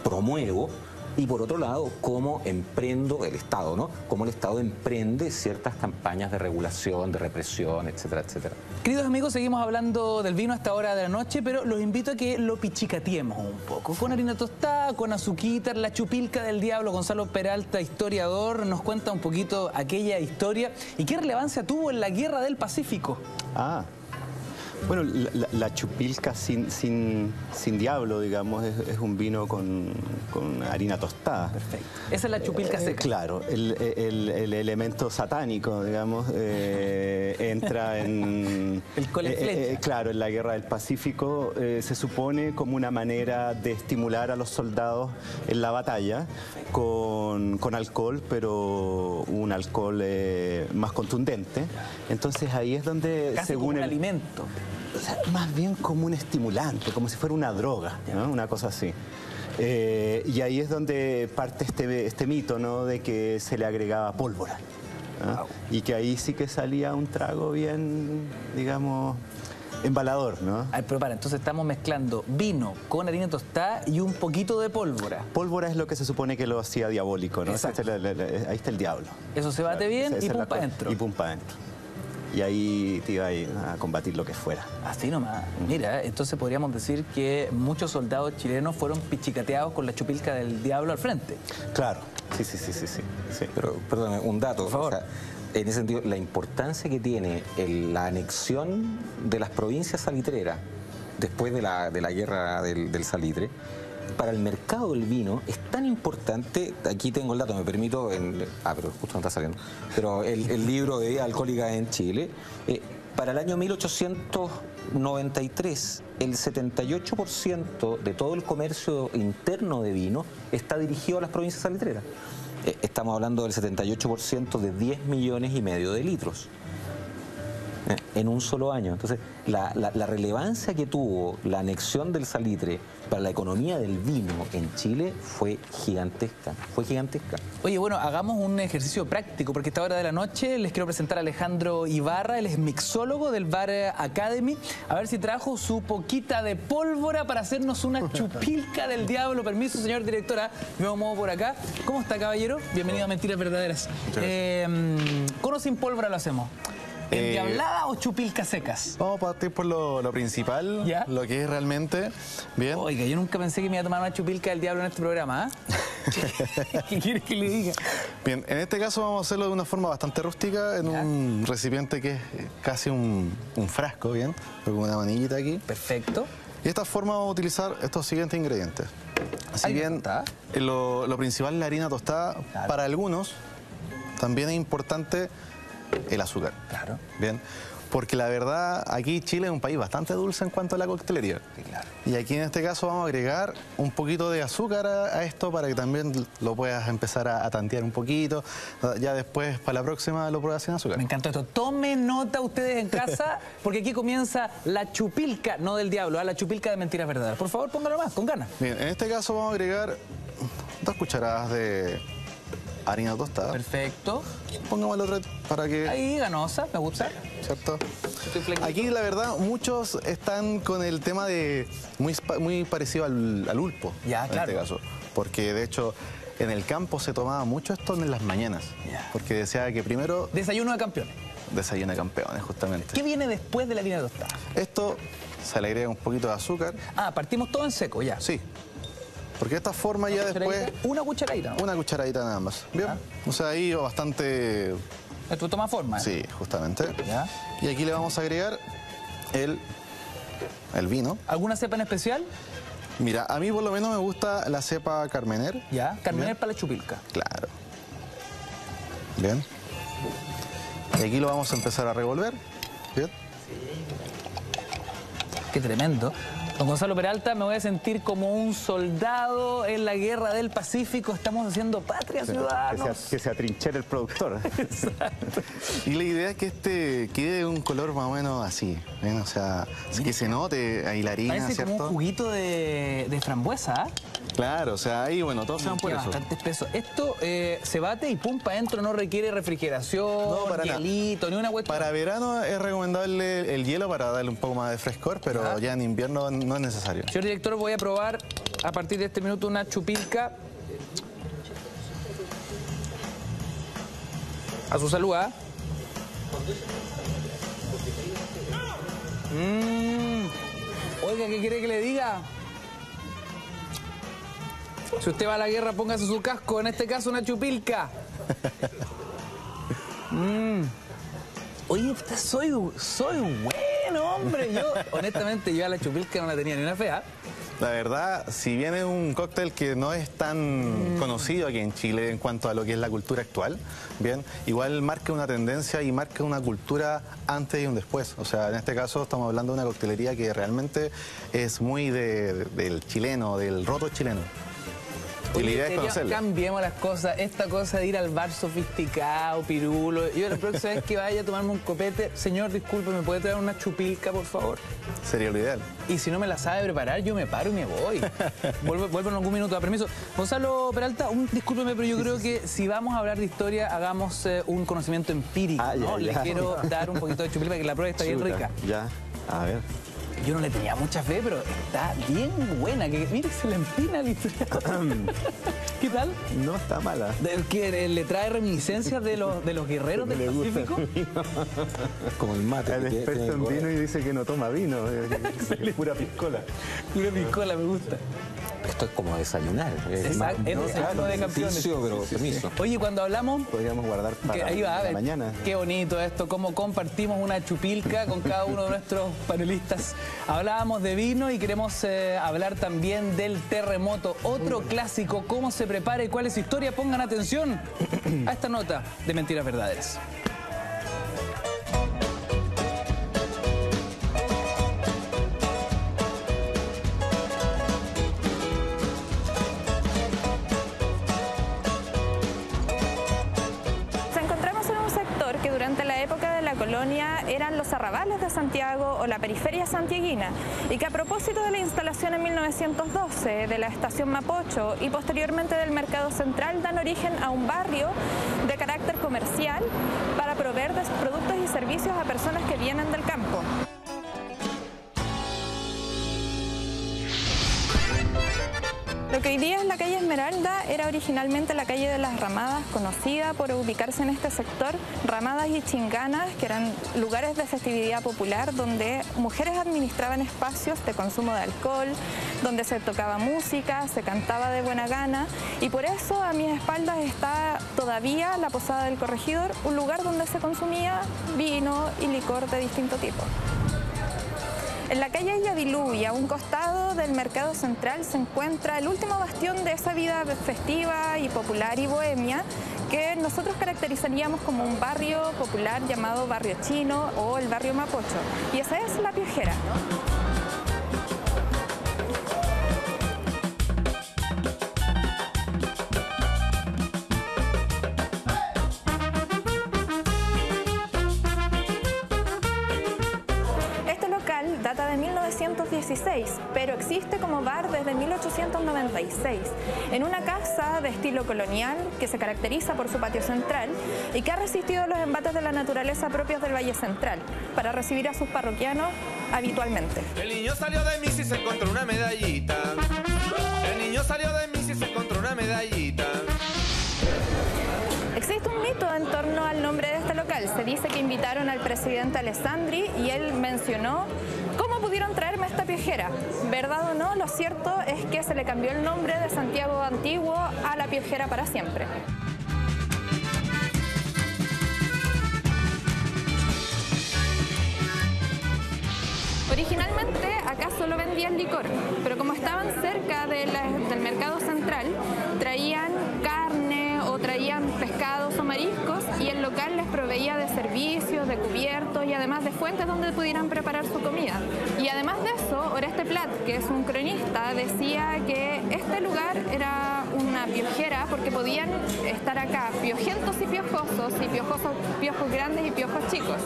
promuevo, y por otro lado, cómo emprendo el Estado, ¿no? Cómo el Estado emprende ciertas campañas de regulación, de represión, etcétera, etcétera. Queridos amigos, seguimos hablando del vino a esta hora de la noche, pero los invito a que lo pichicateemos un poco. Con harina tostada, con azuquita, la chupilca del diablo. Gonzalo Peralta, historiador, nos cuenta un poquito aquella historia y qué relevancia tuvo en la Guerra del Pacífico. Bueno, la chupilca sin diablo, digamos, es un vino con harina tostada. Perfecto. Esa es la chupilca seca. Claro, el elemento satánico, digamos, entra en... el coleflecha. Claro, en la Guerra del Pacífico se supone como una manera de estimular a los soldados en la batalla con alcohol, pero un alcohol más contundente. Entonces ahí es donde, casi según como un alimento. O sea, más bien como un estimulante, como si fuera una droga, ¿no? Una cosa así. Y ahí es donde parte este mito, ¿no?, de que se le agregaba pólvora, ¿no? Wow. Y que ahí sí que salía un trago bien, digamos, embalador, ¿no? A ver, pero entonces estamos mezclando vino con harina tostada y un poquito de pólvora. Pólvora es lo que se supone que lo hacía diabólico, ¿no? Exacto. Ahí está el diablo. Eso se bate bien y pum para adentro. Y pum para adentro. Y ahí te iba a combatir lo que fuera. Así nomás. Mira, entonces podríamos decir que muchos soldados chilenos fueron pichicateados con la chupilca del diablo al frente. Claro, sí. Pero, perdóname, un dato, por favor. O sea, en ese sentido, la importancia que tiene la anexión de las provincias salitreras después de la guerra del salitre, para el mercado del vino es tan importante. Aquí tengo el dato, me permito, pero justo no está saliendo, pero el libro de bebidas alcohólicas en Chile, para el año 1893, el 78% de todo el comercio interno de vino está dirigido a las provincias salitreras. Estamos hablando del 78% de 10,5 millones de litros. en un solo año. Entonces, la relevancia que tuvo la anexión del salitre para la economía del vino en Chile fue gigantesca, Oye, bueno, hagamos un ejercicio práctico, porque a esta hora de la noche les quiero presentar a Alejandro Ibarra, él es mixólogo del Bar Academy, a ver si trajo su poquita de pólvora para hacernos una chupilca del diablo. Permiso, señor directora, me muevo por acá. ¿Cómo está, caballero? Bienvenido a Mentiras Verdaderas. ¿Con o sin pólvora lo hacemos? ¿Endiablada o chupilcas secas? Vamos a partir por lo principal, ¿ya? Lo que es realmente bien. Oiga, yo nunca pensé que me iba a tomar una chupilca del diablo en este programa, ¿eh? ¿Qué quiere que le diga? Bien, en este caso vamos a hacerlo de una forma bastante rústica, en un recipiente que es casi un frasco, ¿bien? Con una manillita aquí. Perfecto. Y de esta forma vamos a utilizar estos siguientes ingredientes. Si bien lo principal es la harina tostada, claro. Para algunos también es importante el azúcar. Claro. Bien. Porque la verdad, aquí Chile es un país bastante dulce en cuanto a la coctelería. Sí, claro. Y aquí en este caso vamos a agregar un poquito de azúcar a esto para que también lo puedas empezar a tantear un poquito. Ya después, para la próxima, lo pruebas sin azúcar. Me encantó esto. Tomen nota ustedes en casa, porque aquí comienza la chupilca, no del diablo, la chupilca de Mentiras Verdaderas. Por favor, póngalo más, con ganas. Bien, en este caso vamos a agregar 2 cucharadas de harina tostada. Perfecto. Pongamos el otro para que... Ahí, ganosa, me gusta. ¿Cierto? Aquí, la verdad, muchos están con el tema de muy parecido al ulpo. Ya, claro. En este caso. Porque, de hecho, en el campo se tomaba mucho esto en las mañanas. Ya. Porque decía que primero... Desayuno de campeones. Desayuno de campeones, justamente. ¿Qué viene después de la harina tostada? Esto se le agrega un poquito de azúcar. Ah, partimos todo en seco, ya. Sí. Porque de esta forma ya después... Una cucharadita, ¿no? Una cucharadita nada más. ¿Bien? O sea, ahí bastante... Esto toma forma, ¿eh? Sí, justamente. ¿Ya? Y aquí le vamos a agregar el vino. ¿Alguna cepa en especial? Mira, a mí por lo menos me gusta la cepa Carmener. Ya, Carmener para la chupilca. Claro. Bien. Y aquí lo vamos a empezar a revolver. Bien. Qué tremendo. Don Gonzalo Peralta, me voy a sentir como un soldado en la guerra del Pacífico. Estamos haciendo patria, ciudadanos. Que se atrinchera el productor. Exacto. Y la idea es que este quede de un color más o menos así. ¿Bien? O sea, que se note ahí la harina, parece ¿cierto? como un juguito de frambuesa. Claro, o sea, ahí, bueno, todos se van por eso. Bastante espeso. Esto se bate y pum para adentro, no requiere refrigeración, no, para hielito, ni una hueá. Para verano es recomendable el hielo para darle un poco más de frescor, pero ya en invierno no es necesario. Señor director, voy a probar a partir de este minuto una chupilca. A su salud, ¿ah? Oiga, ¿qué quiere que le diga? Si usted va a la guerra, póngase su casco. En este caso, una chupilca. Oye, soy bueno, hombre. Yo, honestamente, yo a la chupilca no la tenía ni una fea. La verdad, si bien es un cóctel que no es tan conocido aquí en Chile en cuanto a lo que es la cultura actual, bien, igual marca una tendencia y marca una cultura antes y un después. O sea, en este caso estamos hablando de una coctelería que realmente es muy del chileno, del roto chileno. Y la idea es conocerlo. Cambiemos las cosas. Esta cosa de ir al bar sofisticado, pirulo. Yo la próxima vez que vaya a tomarme un copete, señor, disculpe, ¿me puede traer una chupilca, por favor? Sería lo ideal. Y si no me la sabe preparar, yo me paro y me voy. Vuelvo en algún minuto. A permiso. Gonzalo Peralta, discúlpeme, pero yo creo que si vamos a hablar de historia, hagamos un conocimiento empírico, ¿no? Le quiero dar un poquito de chupilca para que la prueba está bien rica. Ya, a ver. Yo no le tenía mucha fe, pero está bien buena. Mire, se le empina el historiador. ¿Qué tal? No está mala. Que le trae reminiscencias de los guerreros del Pacífico. Como el mate. El experto en vino y dice que no toma vino. Pura piscola. Pura piscola, me gusta. Esto es como desayunar. Exacto, es desayuno de campeones. Pero permiso. Oye, cuando hablamos... Podríamos guardar para ahí va, la mañana. Qué bonito esto, cómo compartimos una chupilca con cada uno de nuestros panelistas. Hablábamos de vino y queremos hablar también del terremoto. Otro clásico, cómo se prepara y cuál es su historia. Pongan atención a esta nota de Mentiras Verdaderas. colonia eran los arrabales de Santiago o la periferia santiaguina, y que a propósito de la instalación en 1912 de la estación Mapocho y posteriormente del Mercado Central dan origen a un barrio de carácter comercial para proveer de productos y servicios a personas que vienen del campo. Lo que hoy día es la calle Esmeralda era originalmente la calle de las Ramadas, conocida por ubicarse en este sector Ramadas y Chinganas, que eran lugares de festividad popular donde mujeres administraban espacios de consumo de alcohol, donde se tocaba música, se cantaba de buena gana, y por eso a mis espaldas está todavía la Posada del Corregidor, un lugar donde se consumía vino y licor de distinto tipo. En la calle Yavilú y a un costado del Mercado Central se encuentra el último bastión de esa vida festiva y popular y bohemia que nosotros caracterizaríamos como un barrio popular llamado Barrio Chino o el Barrio Mapocho, y esa es La Piojera. Data de 1916, pero existe como bar desde 1896, en una casa de estilo colonial que se caracteriza por su patio central y que ha resistido los embates de la naturaleza propios del Valle Central para recibir a sus parroquianos habitualmente. El niño salió de Misi y se encontró una medallita. El niño salió de Misi y se encontró una medallita. Existe un mito en torno al nombre de este local. Se dice que invitaron al presidente Alessandri y él mencionó: ¿cómo pudieron traerme esta piojera? ¿Verdad o no? Lo cierto es que se le cambió el nombre de Santiago Antiguo a La Piojera para siempre. Originalmente acá solo vendían licor, pero como estaban cerca del Mercado Central, traían carne o traían pescados o mariscos, y el local les proveía de servicios, de cubiertos y además de fuentes donde pudieran preparar su comida. Y además de eso, Oreste Plat, que es un cronista, decía que este lugar era una piojera porque podían estar acá piojentos y piojosos, piojos grandes y piojos chicos.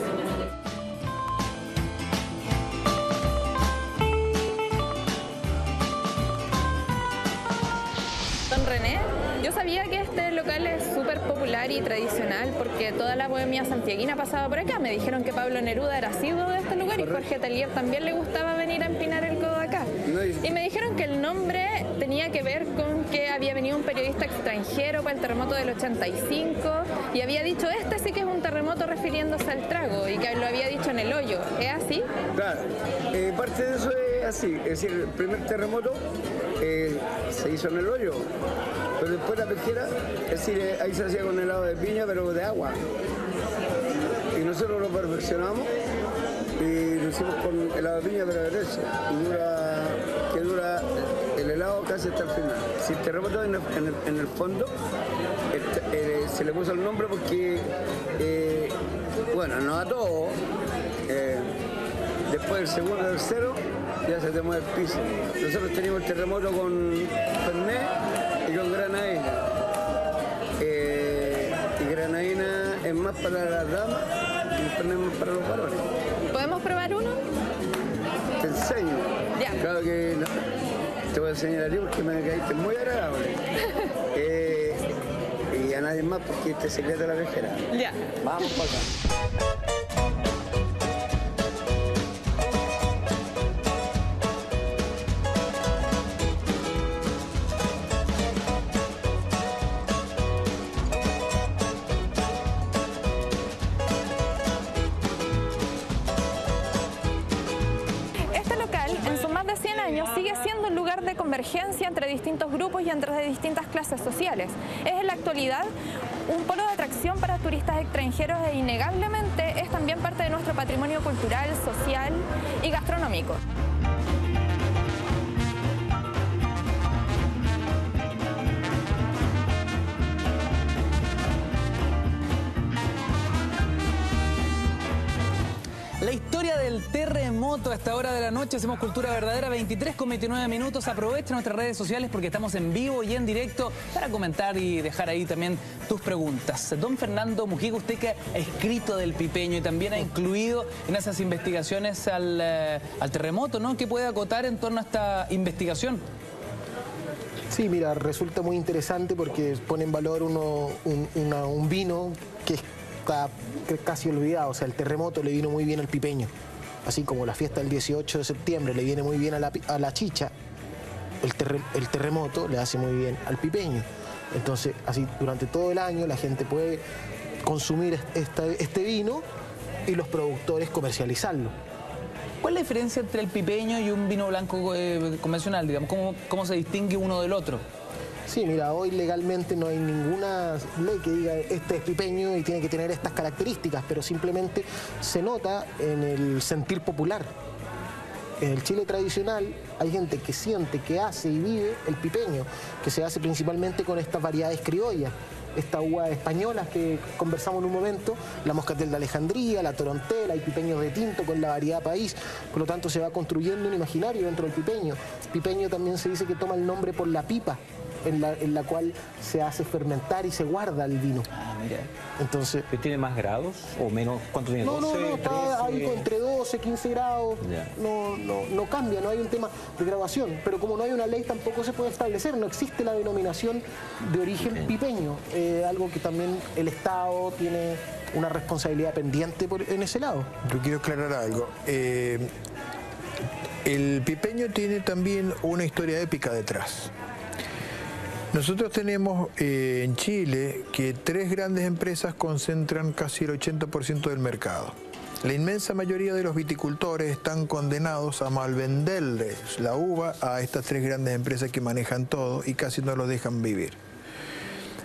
Don René, yo sabía que este local es súper popular y tradicional porque toda la bohemia santiaguina pasaba por acá. Me dijeron que Pablo Neruda era asiduo de este lugar. Correcto. Y Jorge Atelier también le gustaba venir a empinar el codo acá. Y me dijeron que el nombre tenía que ver con que había venido un periodista extranjero para el terremoto del 85 y había dicho: este sí que es un terremoto, refiriéndose al trago, y que lo había dicho en El Hoyo. ¿Es así? Claro, parte de eso es así. Es decir, el primer terremoto se hizo en El Hoyo, pero después la piojera, es decir, ahí se hacía con helado de piña, pero de agua. Y nosotros lo perfeccionamos y lo hicimos con helado de piña, pero de leche. Y dura el helado casi hasta el final. Si el terremoto en el fondo, se le puso el nombre porque, bueno, no a todo. Después del segundo y tercero ya se te mueve el piso. Nosotros teníamos el terremoto con Fernet y con Granadina. Y Granadina es más para las damas y Fernet más para los varones. ¿Podemos probar uno? Te enseño. Ya. Claro que no, te voy a enseñar a ti porque me caíste muy agradable. Y a nadie más porque este secreto de la piojera. Ya. Vamos para acá. Sigue siendo un lugar de convergencia entre distintos grupos y entre distintas clases sociales. Es en la actualidad un polo de atracción para turistas extranjeros e innegablemente es también parte de nuestro patrimonio cultural, social y gastronómico. La La historia del terremoto a esta hora de la noche. Hacemos Cultura Verdadera, 23:29 minutos. Aprovecha nuestras redes sociales porque estamos en vivo y en directo para comentar y dejar ahí también tus preguntas. Don Fernando Mujica, usted que ha escrito del Pipeño y también ha incluido en esas investigaciones al terremoto, ¿no? ¿Qué puede acotar en torno a esta investigación? Sí, mira, resulta muy interesante porque pone en valor un vino que está casi olvidado. O sea, el terremoto le vino muy bien al Pipeño. Así como la fiesta del 18 de septiembre le viene muy bien a la chicha, el terremoto le hace muy bien al Pipeño. Entonces, así durante todo el año la gente puede consumir este vino y los productores comercializarlo. ¿Cuál es la diferencia entre el Pipeño y un vino blanco convencional? Digamos, ¿cómo se distingue uno del otro? Sí, mira, hoy legalmente no hay ninguna ley que diga este es Pipeño y tiene que tener estas características, pero simplemente se nota en el sentir popular. En el Chile tradicional hay gente que siente, que hace y vive el Pipeño, que se hace principalmente con estas variedades criollas. Esta uva española que conversamos en un momento, la Moscatel de Alejandría, la Torontela, hay pipeños de tinto con la variedad país, por lo tanto se va construyendo un imaginario dentro del Pipeño. Pipeño también se dice que toma el nombre por la pipa en la cual se hace fermentar y se guarda el vino. Ah, mira. Entonces, ¿tiene más grados o menos? ¿Cuánto tiene? No, 12, no, está ahí entre 12, 15 grados, no cambia, no hay un tema de graduación, pero como no hay una ley tampoco se puede establecer, no existe la denominación de origen pipeño, algo que también el Estado tiene una responsabilidad pendiente en ese lado. Yo quiero aclarar algo. El Pipeño tiene también una historia épica detrás. Nosotros tenemos en Chile que 3 grandes empresas concentran casi el 80% del mercado. La inmensa mayoría de los viticultores están condenados a malvenderles la uva a estas 3 grandes empresas que manejan todo y casi no los dejan vivir.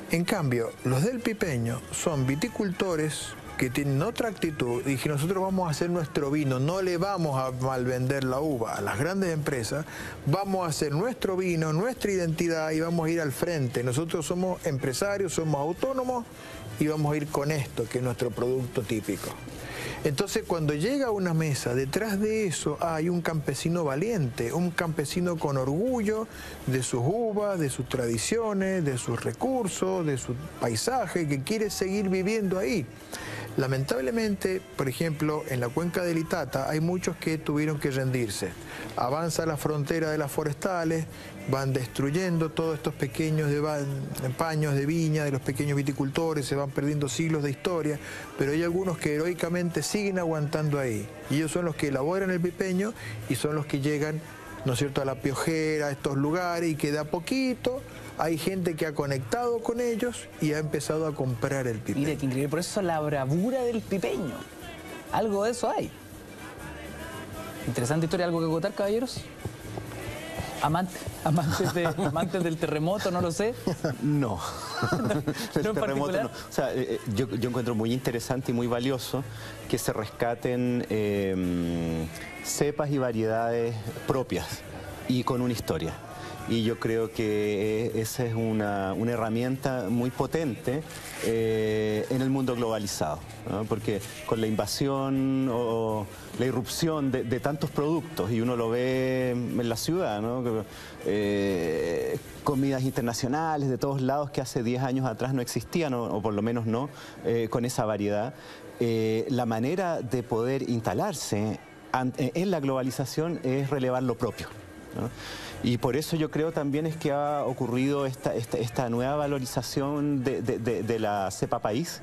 En cambio, los del Pipeño son viticultores que tienen otra actitud y que nosotros vamos a hacer nuestro vino, no le vamos a malvender la uva a las grandes empresas, vamos a hacer nuestro vino, nuestra identidad y vamos a ir al frente. Nosotros somos empresarios, somos autónomos y vamos a ir con esto, que es nuestro producto típico. Entonces, cuando llega a una mesa, detrás de eso hay un campesino valiente, un campesino con orgullo de sus uvas, de sus tradiciones, de sus recursos, de su paisaje, que quiere seguir viviendo ahí. Lamentablemente, por ejemplo, en la cuenca del Itata hay muchos que tuvieron que rendirse. Avanza la frontera de las forestales, van destruyendo todos estos pequeños paños de viña de los pequeños viticultores, se van perdiendo siglos de historia, pero hay algunos que heroicamente siguen aguantando ahí. Y ellos son los que elaboran el Pipeño y son los que llegan, ¿no es cierto?, a La Piojera, a estos lugares, y que de a poquito hay gente que ha conectado con ellos y ha empezado a comprar el Pipeño. Mire, qué increíble. Por eso la bravura del Pipeño. Algo de eso hay. Interesante historia. ¿Algo que contar, caballeros? Amantes del terremoto, no lo sé. No. ¿No en particular? No. O sea, yo encuentro muy interesante y muy valioso que se rescaten cepas y variedades propias y con una historia. Y yo creo que esa es una herramienta muy potente en el mundo globalizado, ¿no? Porque con la invasión o la irrupción de tantos productos, y uno lo ve en la ciudad, ¿no? Comidas internacionales de todos lados que hace 10 años atrás no existían, o por lo menos no, con esa variedad, la manera de poder instalarse en la globalización es relevar lo propio, ¿no? Y por eso yo creo también es que ha ocurrido esta nueva valorización de la cepa país,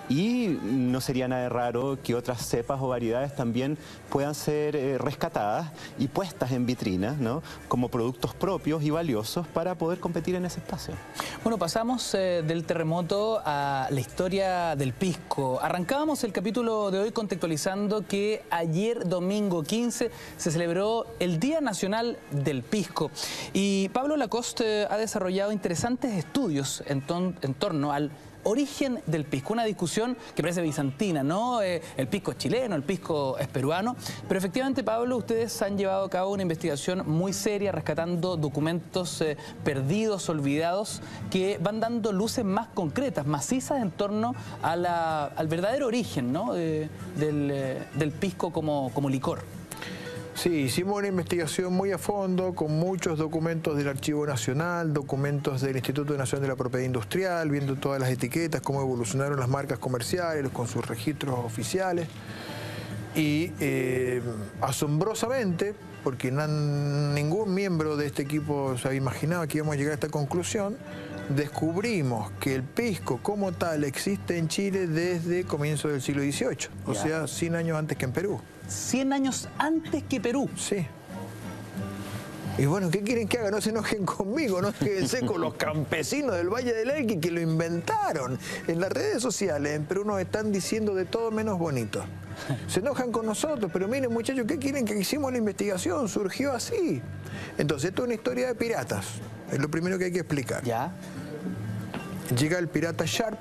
y no sería nada raro que otras cepas o variedades también puedan ser rescatadas y puestas en vitrinas, ¿no?, como productos propios y valiosos para poder competir en ese espacio. Bueno, pasamos del terremoto a la historia del pisco. Arrancábamos el capítulo de hoy contextualizando que ayer, domingo 15, se celebró el Día Nacional del Pisco. Y Pablo Lacoste ha desarrollado interesantes estudios en torno al Origen del pisco, una discusión que parece bizantina, ¿no? El pisco es chileno, el pisco es peruano, pero efectivamente, Pablo, ustedes han llevado a cabo una investigación muy seria, rescatando documentos perdidos, olvidados, que van dando luces más concretas, macizas en torno a al verdadero origen, ¿no? del pisco como licor. Sí, hicimos una investigación muy a fondo, con muchos documentos del Archivo Nacional, documentos del Instituto Nacional de la Propiedad Industrial, viendo todas las etiquetas, cómo evolucionaron las marcas comerciales, con sus registros oficiales. Y asombrosamente, porque ningún miembro de este equipo se había imaginado que íbamos a llegar a esta conclusión, descubrimos que el pisco como tal existe en Chile desde comienzos del siglo XVIII, o sea, 100 años antes que en Perú. 100 años antes que Perú. Sí. Y bueno, ¿qué quieren que haga? No se enojen conmigo, no quédense con los campesinos del Valle del Elqui que lo inventaron. En las redes sociales en Perú nos están diciendo de todo menos bonito. Se enojan con nosotros, pero miren, muchachos, ¿qué quieren que hicimos la investigación? Surgió así. Entonces, esto es una historia de piratas. Es lo primero que hay que explicar. Ya. Llega el pirata Sharp,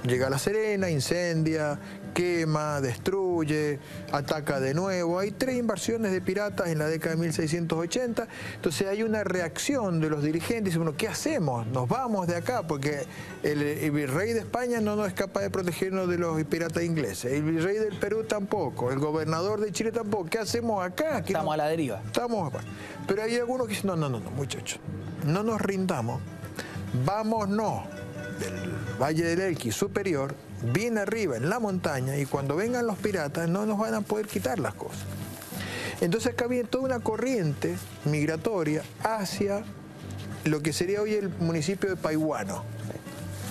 llega a La Serena, incendia, quema, destruye, ataca de nuevo. Hay 3 invasiones de piratas en la década de 1680. Entonces hay una reacción de los dirigentes. Dicen, bueno, ¿qué hacemos? Nos vamos de acá, porque el virrey de España no es capaz de protegernos de los piratas ingleses. El virrey del Perú tampoco. El gobernador de Chile tampoco. ¿Qué hacemos acá? Estamos a la deriva. Estamos. Pero hay algunos que dicen, no, muchachos, no nos rindamos. Vámonos del Valle del Elqui superior, bien arriba en la montaña, y cuando vengan los piratas no nos van a poder quitar las cosas. Entonces acá viene toda una corriente migratoria hacia lo que sería hoy el municipio de Paihuano,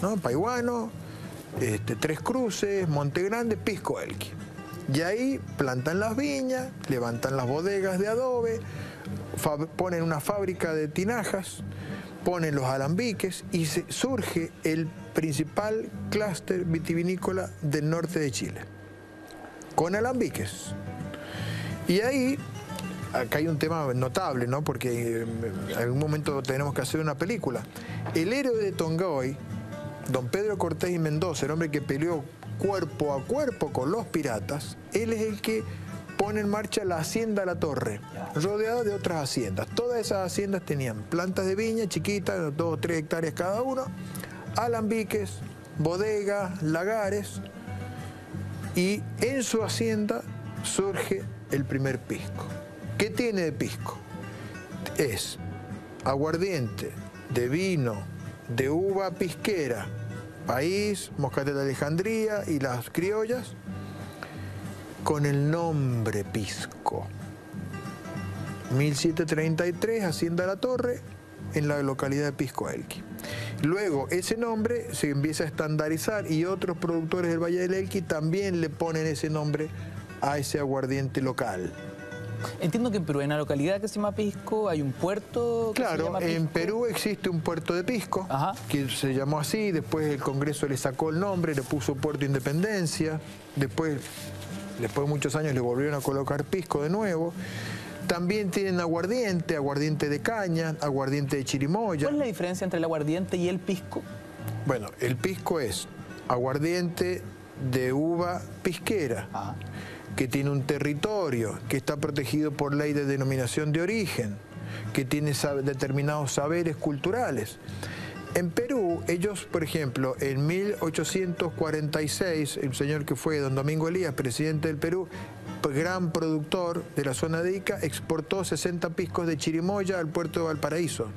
¿no? Paihuano, Tres Cruces, Monte Grande, Pisco Elqui. Y ahí plantan las viñas, levantan las bodegas de adobe, ponen una fábrica de tinajas, ponen los alambiques y surge el principal clúster vitivinícola del norte de Chile, con alambiques. Y ahí, acá hay un tema notable, ¿no? Porque en algún momento tenemos que hacer una película. El héroe de Tongoy, don Pedro Cortés y Mendoza, el hombre que peleó cuerpo a cuerpo con los piratas, él es el que pone en marcha la hacienda La Torre, rodeada de otras haciendas. Todas esas haciendas tenían plantas de viña chiquitas, 2 o 3 hectáreas cada uno, alambiques, bodegas, lagares, y en su hacienda surge el primer pisco. ¿Qué tiene de pisco? Es aguardiente de vino de uva pisquera, país, moscatel de Alejandría y las criollas, con el nombre pisco. 1733, Hacienda La Torre, en la localidad de Pisco Elqui. Luego, ese nombre se empieza a estandarizar y otros productores del Valle del Elqui también le ponen ese nombre a ese aguardiente local. Entiendo que en Perú, en la localidad que se llama Pisco, hay un puerto que se llama Pisco. En Perú existe un puerto de Pisco, que se llamó así, después el Congreso le sacó el nombre, le puso Puerto Independencia, después de muchos años le volvieron a colocar Pisco de nuevo. También tienen aguardiente, aguardiente de caña, aguardiente de chirimoya. ¿Cuál es la diferencia entre el aguardiente y el pisco? Bueno, el pisco es aguardiente de uva pisquera, que tiene un territorio, que está protegido por ley de denominación de origen, que tiene determinados saberes culturales. En Perú, ellos, por ejemplo, en 1846, el señor que fue don Domingo Elías, presidente del Perú, gran productor de la zona de Ica, exportó 60 piscos de chirimoya al puerto de Valparaíso.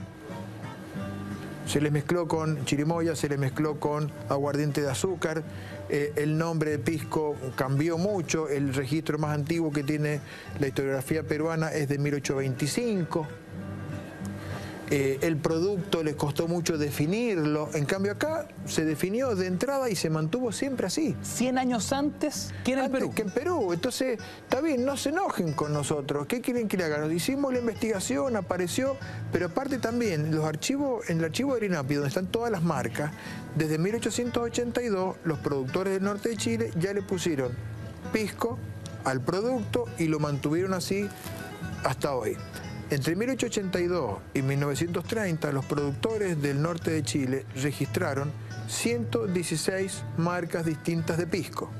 Se les mezcló con chirimoya, se les mezcló con aguardiente de azúcar. El nombre de pisco cambió mucho. El registro más antiguo que tiene la historiografía peruana es de 1825. El producto les costó mucho definirlo. En cambio acá se definió de entrada y se mantuvo siempre así. 100 años antes que en el Perú. Que en Perú. Entonces, está bien, no se enojen con nosotros. ¿Qué quieren que le hagan? Hicimos la investigación, apareció, pero aparte también, en el archivo de INAPI, donde están todas las marcas, desde 1882, los productores del norte de Chile ya le pusieron pisco al producto y lo mantuvieron así hasta hoy. Entre 1882 y 1930, los productores del norte de Chile registraron 116 marcas distintas de pisco.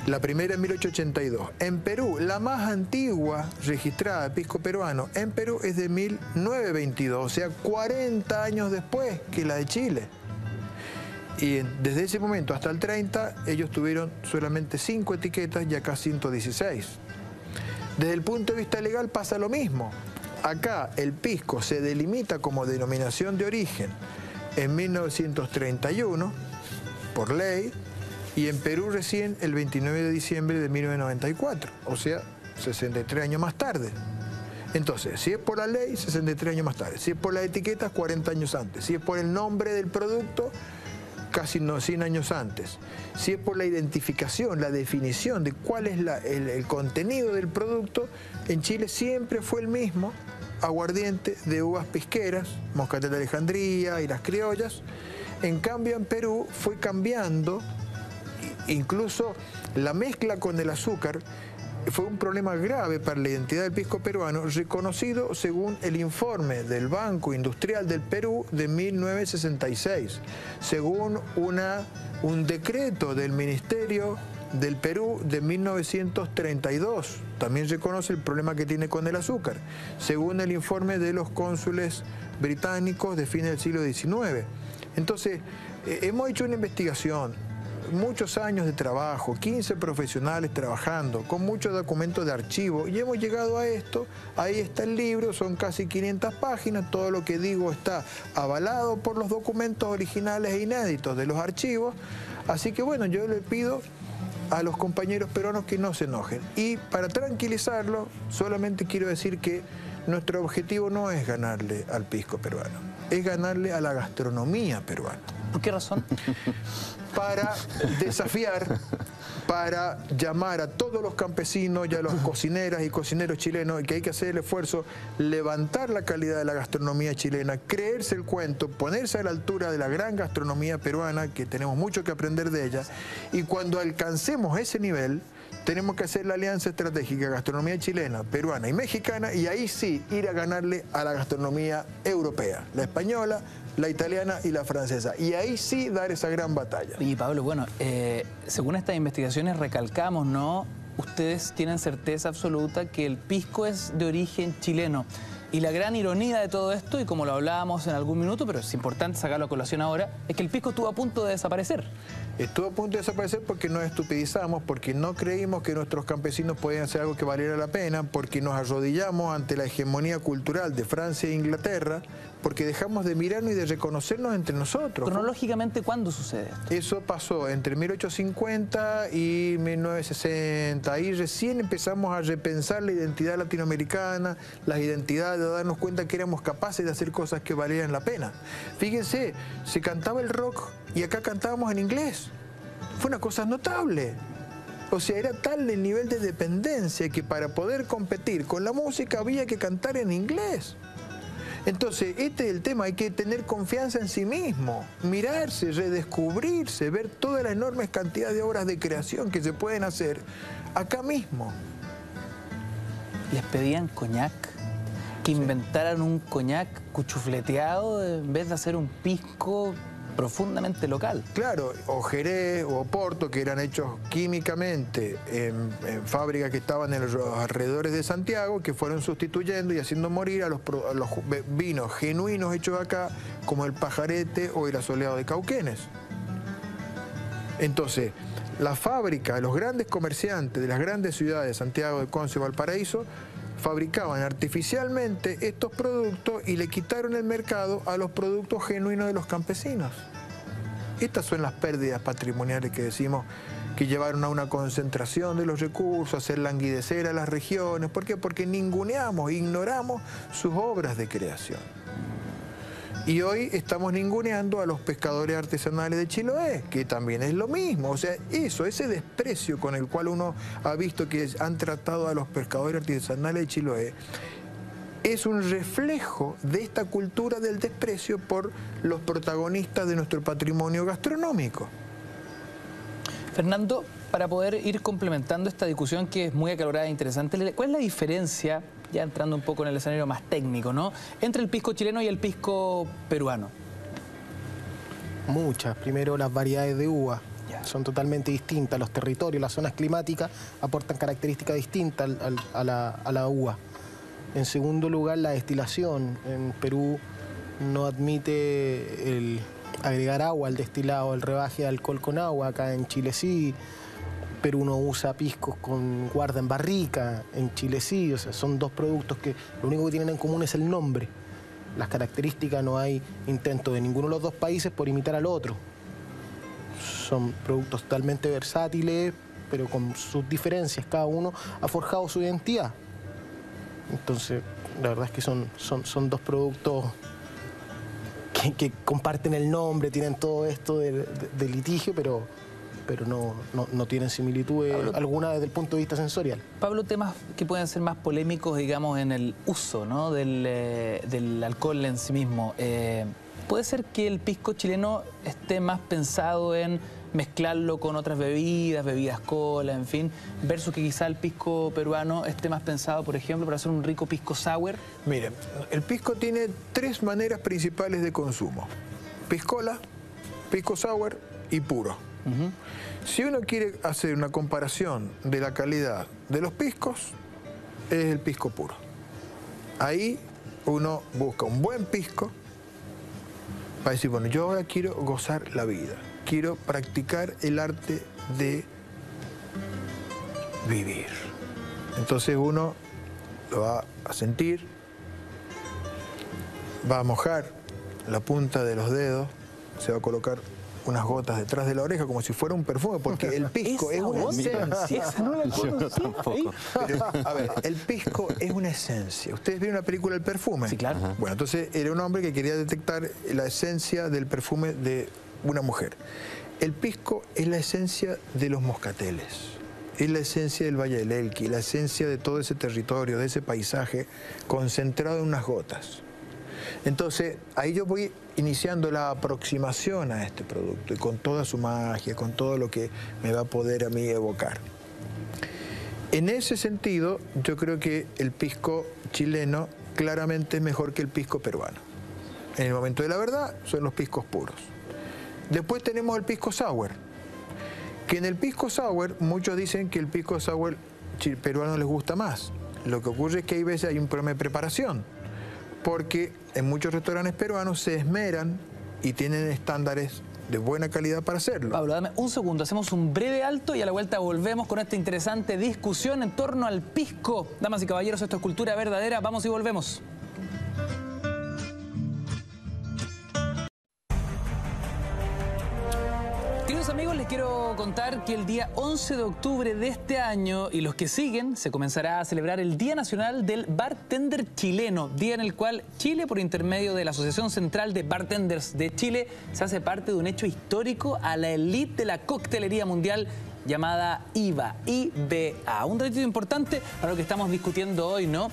La primera en 1882. En Perú, la más antigua registrada de pisco peruano en Perú es de 1922, o sea, 40 años después que la de Chile. Y desde ese momento hasta el 30, ellos tuvieron solamente 5 etiquetas y acá 116. Desde el punto de vista legal pasa lo mismo. Acá el pisco se delimita como denominación de origen en 1931 por ley, y en Perú recién el 29 de diciembre de 1994, o sea, 63 años más tarde. Entonces, si es por la ley, 63 años más tarde. Si es por las etiquetas, 40 años antes. Si es por el nombre del producto, casi 100 años antes. Si es por la identificación, la definición de cuál es el contenido del producto, en Chile siempre fue el mismo: aguardiente de uvas pisqueras, Moscatel de Alejandría y las criollas. En cambio, en Perú fue cambiando. Incluso la mezcla con el azúcar fue un problema grave para la identidad del pisco peruano, reconocido según el informe del Banco Industrial del Perú de 1966, según un decreto del Ministerio del Perú de 1932. También reconoce el problema que tiene con el azúcar, según el informe de los cónsules británicos de fines del siglo XIX. Entonces, hemos hecho una investigación, muchos años de trabajo, 15 profesionales trabajando, con muchos documentos de archivo, y hemos llegado a esto. Ahí está el libro, son casi 500 páginas, todo lo que digo está avalado por los documentos originales e inéditos de los archivos. Así que bueno, yo le pido a los compañeros peruanos que no se enojen. Y para tranquilizarlos, solamente quiero decir que nuestro objetivo no es ganarle al pisco peruano, es ganarle a la gastronomía peruana. ¿Por qué razón? Para desafiar, para llamar a todos los campesinos y a los cocineras y cocineros chilenos, que hay que hacer el esfuerzo, levantar la calidad de la gastronomía chilena, creerse el cuento, ponerse a la altura de la gran gastronomía peruana, que tenemos mucho que aprender de ella, y cuando alcancemos ese nivel, tenemos que hacer la alianza estratégica gastronomía chilena, peruana y mexicana, y ahí sí ir a ganarle a la gastronomía europea, la española, la italiana y la francesa. Y ahí sí dar esa gran batalla. Y Pablo, bueno, según estas investigaciones recalcamos, ¿no? Ustedes tienen certeza absoluta que el pisco es de origen chileno. Y la gran ironía de todo esto, y como lo hablábamos en algún minuto, pero es importante sacarlo a colación ahora, es que el pisco estuvo a punto de desaparecer. Estuvo a punto de desaparecer porque nos estupidizamos, porque no creímos que nuestros campesinos podían hacer algo que valiera la pena, porque nos arrodillamos ante la hegemonía cultural de Francia e Inglaterra, porque dejamos de mirarnos y de reconocernos entre nosotros. ¿Cronológicamente cuándo sucede? Eso pasó entre 1850 y 1960. Ahí recién empezamos a repensar la identidad latinoamericana, las identidades, a darnos cuenta que éramos capaces de hacer cosas que valieran la pena. Fíjense, se cantaba el rock y acá cantábamos en inglés. Fue una cosa notable. O sea, era tal el nivel de dependencia que para poder competir con la música había que cantar en inglés. Entonces, este es el tema, hay que tener confianza en sí mismo, mirarse, redescubrirse, ver toda la enorme cantidad de obras de creación que se pueden hacer acá mismo. ¿Les pedían coñac? Que inventaran un coñac cuchufleteado en vez de hacer un pisco profundamente local. Claro, o Jerez o Oporto, que eran hechos químicamente en fábricas que estaban en los alrededores de Santiago, que fueron sustituyendo y haciendo morir a los vinos genuinos hechos acá, como el Pajarete o el Asoleado de Cauquenes. Entonces, la fábrica, los grandes comerciantes de las grandes ciudades, Santiago de Conce y Valparaíso, fabricaban artificialmente estos productos y le quitaron el mercado a los productos genuinos de los campesinos. Estas son las pérdidas patrimoniales que decimos que llevaron a una concentración de los recursos, a hacer languidecer a las regiones. ¿Por qué? Porque ninguneamos, ignoramos sus obras de creación. Y hoy estamos ninguneando a los pescadores artesanales de Chiloé, que también es lo mismo. O sea, ese desprecio con el cual uno ha visto que han tratado a los pescadores artesanales de Chiloé, es un reflejo de esta cultura del desprecio por los protagonistas de nuestro patrimonio gastronómico. Fernando, para poder ir complementando esta discusión que es muy acalorada e interesante, ¿cuál es la diferencia, ya entrando un poco en el escenario más técnico, ¿no?, entre el pisco chileno y el pisco peruano? Muchas. Primero, las variedades de uva. Son totalmente distintas. Los territorios, las zonas climáticas aportan características distintas a la uva. En segundo lugar, la destilación. En Perú no admite el agregar agua al destilado, el rebaje de alcohol con agua. Acá en Chile sí. Perú no usa piscos con guarda en barrica. En Chile sí. O sea, son dos productos que lo único que tienen en común es el nombre. Las características, no hay intento de ninguno de los dos países por imitar al otro. Son productos totalmente versátiles, pero con sus diferencias. Cada uno ha forjado su identidad. Entonces, la verdad es que son dos productos que comparten el nombre, tienen todo esto de litigio, pero no tienen similitud alguna desde el punto de vista sensorial. Pablo, temas que pueden ser más polémicos, digamos, en el uso, ¿no?, del alcohol en sí mismo. ¿Puede ser que el pisco chileno esté más pensado en mezclarlo con otras bebidas cola, en fin, versus que quizá el pisco peruano esté más pensado, por ejemplo, para hacer un rico pisco sour? Miren, el pisco tiene 3 maneras principales de consumo: piscola, pisco sour y puro. Si uno quiere hacer una comparación de la calidad de los piscos, es el pisco puro. Ahí uno busca un buen pisco para decir, bueno, yo ahora quiero gozar la vida, quiero practicar el arte de vivir. Entonces uno lo va a sentir, va a mojar la punta de los dedos, se va a colocar unas gotas detrás de la oreja como si fuera un perfume, porque el pisco es una esencia. Esa no la conocía. Pero, a ver, el pisco es una esencia. ¿Ustedes vieron la película El Perfume? Sí, claro. Bueno, entonces era un hombre que quería detectar la esencia del perfume de una mujer. El pisco es la esencia de los moscateles, es la esencia del Valle del Elqui, la esencia de todo ese territorio, de ese paisaje concentrado en unas gotas. Entonces, ahí yo voy iniciando la aproximación a este producto y con toda su magia, con todo lo que me va a poder a mí evocar. En ese sentido, yo creo que el pisco chileno claramente es mejor que el pisco peruano. En el momento de la verdad, son los piscos puros. Después tenemos el pisco sour, que en el pisco sour muchos dicen que el pisco sour peruano les gusta más. Lo que ocurre es que hay veces hay un problema de preparación, porque en muchos restaurantes peruanos se esmeran y tienen estándares de buena calidad para hacerlo. Pablo, dame un segundo, hacemos un breve alto y a la vuelta volvemos con esta interesante discusión en torno al pisco. Damas y caballeros, esto es Cultura Verdadera, vamos y volvemos. Queridos amigos, les quiero contar que el día 11 de octubre de este año y los que siguen se comenzará a celebrar el Día Nacional del Bartender Chileno, día en el cual Chile, por intermedio de la Asociación Central de Bartenders de Chile, se hace parte de un hecho histórico a la élite de la coctelería mundial llamada IVA, IBA. Un dato importante para lo que estamos discutiendo hoy, ¿no?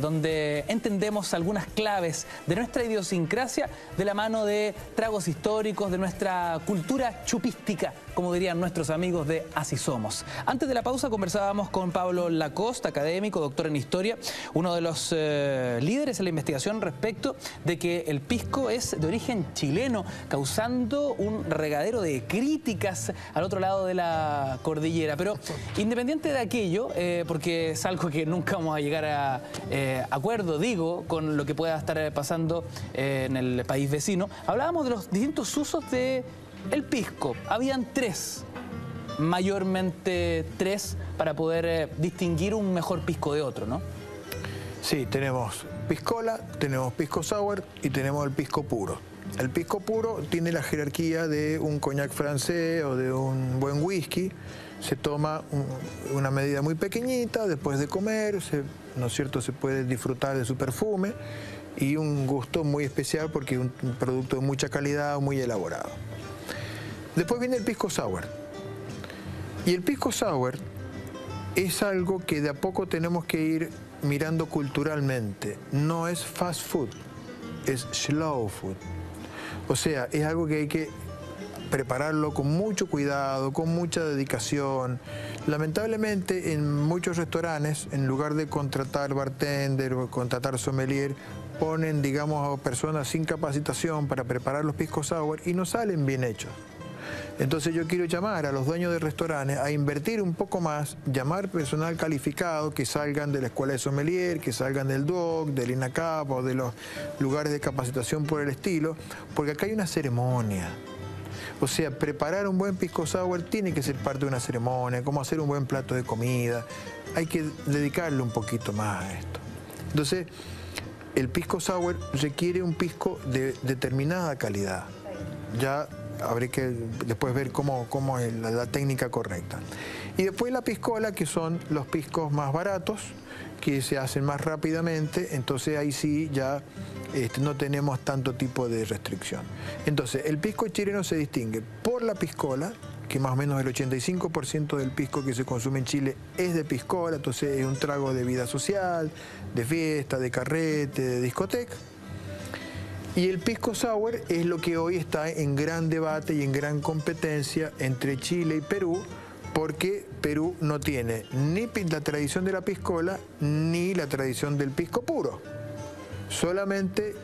Donde entendemos algunas claves de nuestra idiosincrasia de la mano de tragos históricos, de nuestra cultura chupística, como dirían nuestros amigos de Así Somos. Antes de la pausa conversábamos con Pablo Lacoste, académico, doctor en historia, uno de los líderes en la investigación respecto de que el pisco es de origen chileno, causando un regadero de críticas al otro lado de la cordillera. Pero independiente de aquello, porque es algo que nunca vamos a llegar a acuerdo, digo, con lo que pueda estar pasando en el país vecino, hablábamos de los distintos usos del pisco. Habían 3, mayormente 3, para poder distinguir un mejor pisco de otro, ¿no? Sí, tenemos piscola, tenemos pisco sour y tenemos el pisco puro. El pisco puro tiene la jerarquía de un coñac francés o de un buen whisky. Se toma una medida muy pequeñita después de comer, ¿no es cierto? Se puede disfrutar de su perfume y un gusto muy especial porque es un producto de mucha calidad, muy elaborado. Después viene el pisco sour. Y el pisco sour es algo que de a poco tenemos que ir mirando culturalmente. No es fast food, es slow food. O sea, es algo que hay que prepararlo con mucho cuidado, con mucha dedicación. Lamentablemente, en muchos restaurantes, en lugar de contratar bartender o contratar sommelier, ponen, digamos, a personas sin capacitación para preparar los pisco sour y no salen bien hechos. Entonces yo quiero llamar a los dueños de restaurantes a invertir un poco más, llamar personal calificado que salgan de la escuela de sommelier, que salgan del DOC, del INACAP o de los lugares de capacitación por el estilo, porque acá hay una ceremonia. O sea, preparar un buen pisco sour tiene que ser parte de una ceremonia, como hacer un buen plato de comida. Hay que dedicarle un poquito más a esto. Entonces, el pisco sour requiere un pisco de determinada calidad. Ya habré que después ver cómo es la técnica correcta. Y después la piscola, que son los piscos más baratos, que se hacen más rápidamente, entonces ahí sí ya no tenemos tanto tipo de restricción. Entonces, el pisco chileno se distingue por la piscola, que más o menos el 85% del pisco que se consume en Chile es de piscola, entonces es un trago de vida social, de fiesta, de carrete, de discoteca. Y el pisco sour es lo que hoy está en gran debate y en gran competencia entre Chile y Perú, porque Perú no tiene ni la tradición de la piscola ni la tradición del pisco puro. Solamente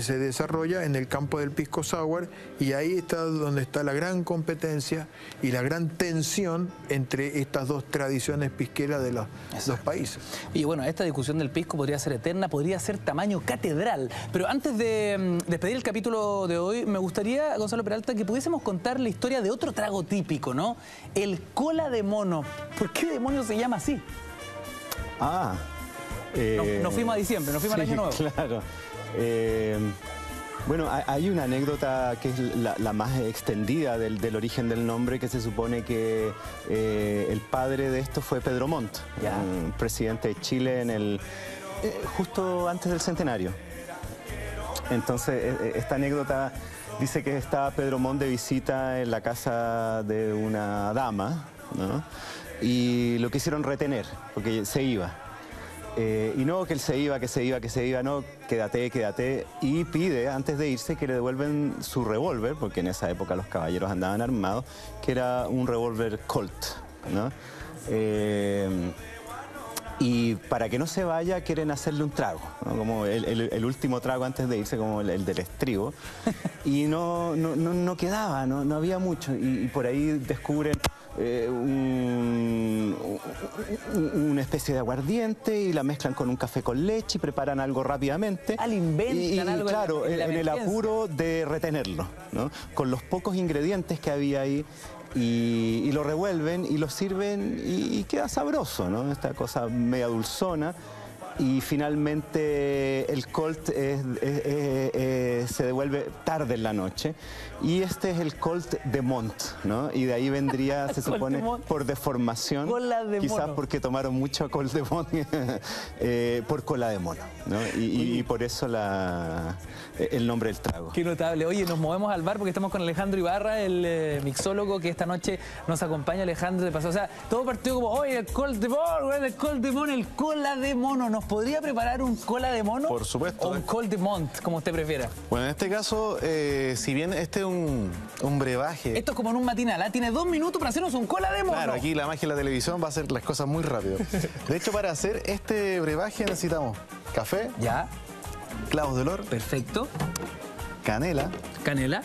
se desarrolla en el campo del pisco sour y ahí está donde está la gran competencia y la gran tensión entre estas dos tradiciones pisqueras de los dos países. Y bueno, esta discusión del pisco podría ser eterna, podría ser tamaño catedral. Pero antes de despedir el capítulo de hoy, me gustaría, Gonzalo Peralta, que pudiésemos contar la historia de otro trago típico, ¿no? El cola de mono. ¿Por qué demonios se llama así? Nos fuimos a diciembre, nos fuimos al año nuevo. Claro. Bueno, hay una anécdota que es la más extendida del origen del nombre, que se supone que el padre de esto fue Pedro Montt, presidente de Chile justo antes del centenario. Entonces, esta anécdota dice que estaba Pedro Montt de visita en la casa de una dama, ¿no? Y lo quisieron retener, porque se iba. Y no, que él se iba, no, quédate, y pide antes de irse que le devuelven su revólver, porque en esa época los caballeros andaban armados, que era un revólver Colt, ¿no? Y para que no se vaya quieren hacerle un trago, ¿no? Como el último trago antes de irse, como el del estribo, y no quedaba, no había mucho, y por ahí descubren una especie de aguardiente y la mezclan con un café con leche y preparan algo rápidamente. Inventan algo. Claro, en el apuro de retenerlo, ¿no? Con los pocos ingredientes que había ahí. Y lo revuelven y lo sirven y queda sabroso, ¿no? Esta cosa media dulzona. Y finalmente el Colt se devuelve tarde en la noche. Y este es el Colt de Montt, ¿no? Y de ahí vendría, se supone, por deformación. Cola de quizás mono. Porque tomaron mucho Colt de Montt por cola de mono, ¿no? Y por eso el nombre del trago. Qué notable. Oye, nos movemos al bar porque estamos con Alejandro Ibarra, el mixólogo que esta noche nos acompaña. Alejandro, de paso. O sea, todo partió como, oye, el Colt de mono, el Colt de mono, el cola de mono. ¿Nos podría preparar un cola de mono? Por supuesto. O un Colt de Montt, como usted prefiera. Bueno, en este caso, si bien este es un brebaje... Esto es como en un matinal, ¿eh? Tiene 2 minutos para hacernos un cola de mono. Claro, aquí la magia de la televisión va a hacer las cosas muy rápido. De hecho, para hacer este brebaje necesitamos café. Ya. Clavos de olor. Perfecto. Canela. Canela.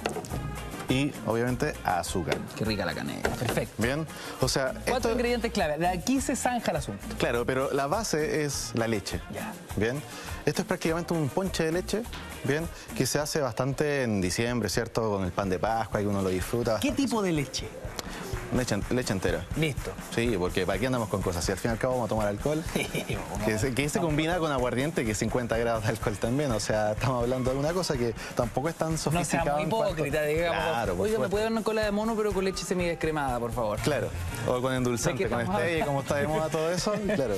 Y, obviamente, azúcar. Qué rica la canela. Perfecto. Bien. O sea, 4 ingredientes clave. De aquí se zanja el asunto. Claro, pero la base es la leche. Ya. Bien. Esto es prácticamente un ponche de leche, bien, que se hace bastante en diciembre, ¿cierto? Con el pan de Pascua, y uno lo disfruta bastante. ¿Qué tipo de leche? Leche entera. Listo. Sí, porque ¿para qué andamos con cosas? Si al fin y al cabo vamos a tomar alcohol, que se combina con aguardiente, que es 50 grados de alcohol también. O sea, estamos hablando de una cosa que tampoco es tan sofisticada. No sea muy hipócrita, digamos. Claro, oiga, ¿me puede dar una cola de mono, pero con leche semidescremada, por favor? Claro. O con endulzante, con stevia, como está de moda todo eso. Claro.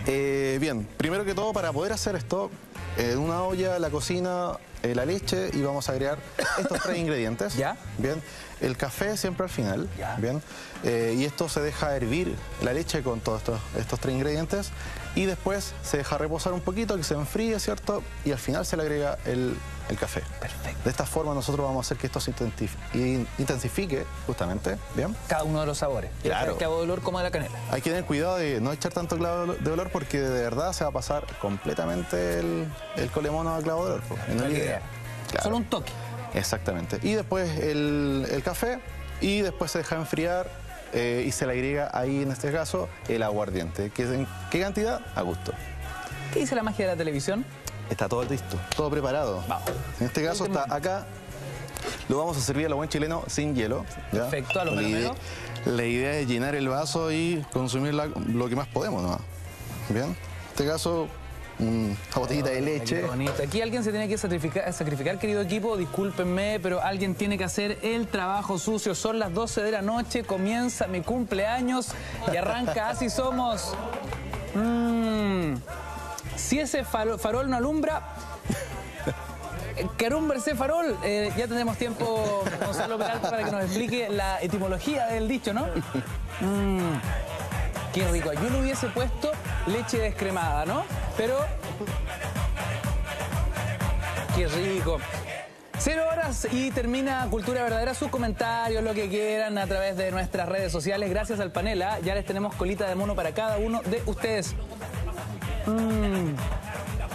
Bien, primero que todo, para poder hacer esto, en una olla, la cocina, la leche, y vamos a agregar estos 3 ingredientes. ¿Ya? Bien. El café siempre al final. ¿Ya? Bien. Y esto se deja hervir la leche con todos estos 3 ingredientes. Y después se deja reposar un poquito, que se enfríe, ¿cierto? Y al final se le agrega el el café. Perfecto. De esta forma nosotros vamos a hacer que esto se intensifique justamente, ¿bien? Cada uno de los sabores. Claro. El clavo de olor como de la canela. Hay que tener cuidado de no echar tanto clavo de olor porque de verdad se va a pasar completamente el colemono a clavo de olor. No es la idea. Claro. Solo un toque. Exactamente. Y después el café y después se deja enfriar y se le agrega ahí, en este caso, el aguardiente. ¿En qué cantidad? A gusto. ¿Qué dice la magia de la televisión? Está todo listo, todo preparado. Vamos. En este caso está acá. Lo vamos a servir a lo buen chileno sin hielo. ¿ya? Perfecto, a lo menos. La idea es llenar el vaso y consumir lo que más podemos, ¿no? Bien. En este caso, una botellita de leche. Qué bonito. Aquí alguien se tiene que sacrificar, querido equipo, discúlpenme, pero alguien tiene que hacer el trabajo sucio. Son las 12 de la noche, comienza mi cumpleaños y arranca Así Somos. Si ese farol no alumbra, que alumbre ese farol. Ya tendremos tiempo, Gonzalo Peralta, para que nos explique la etimología del dicho, ¿no? Qué rico. Yo le hubiese puesto leche descremada, ¿no? Pero qué rico. 0 horas y termina Cultura Verdadera. Sus comentarios, lo que quieran, a través de nuestras redes sociales. Gracias al panel, ¿eh? Ya les tenemos colita de mono para cada uno de ustedes.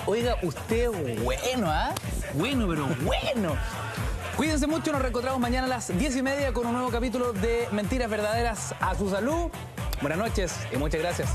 Oiga, usted bueno, ¿ah? Bueno, pero bueno. Cuídense mucho, nos reencontramos mañana a las 10:30 con un nuevo capítulo de Mentiras Verdaderas. A su salud. Buenas noches y muchas gracias.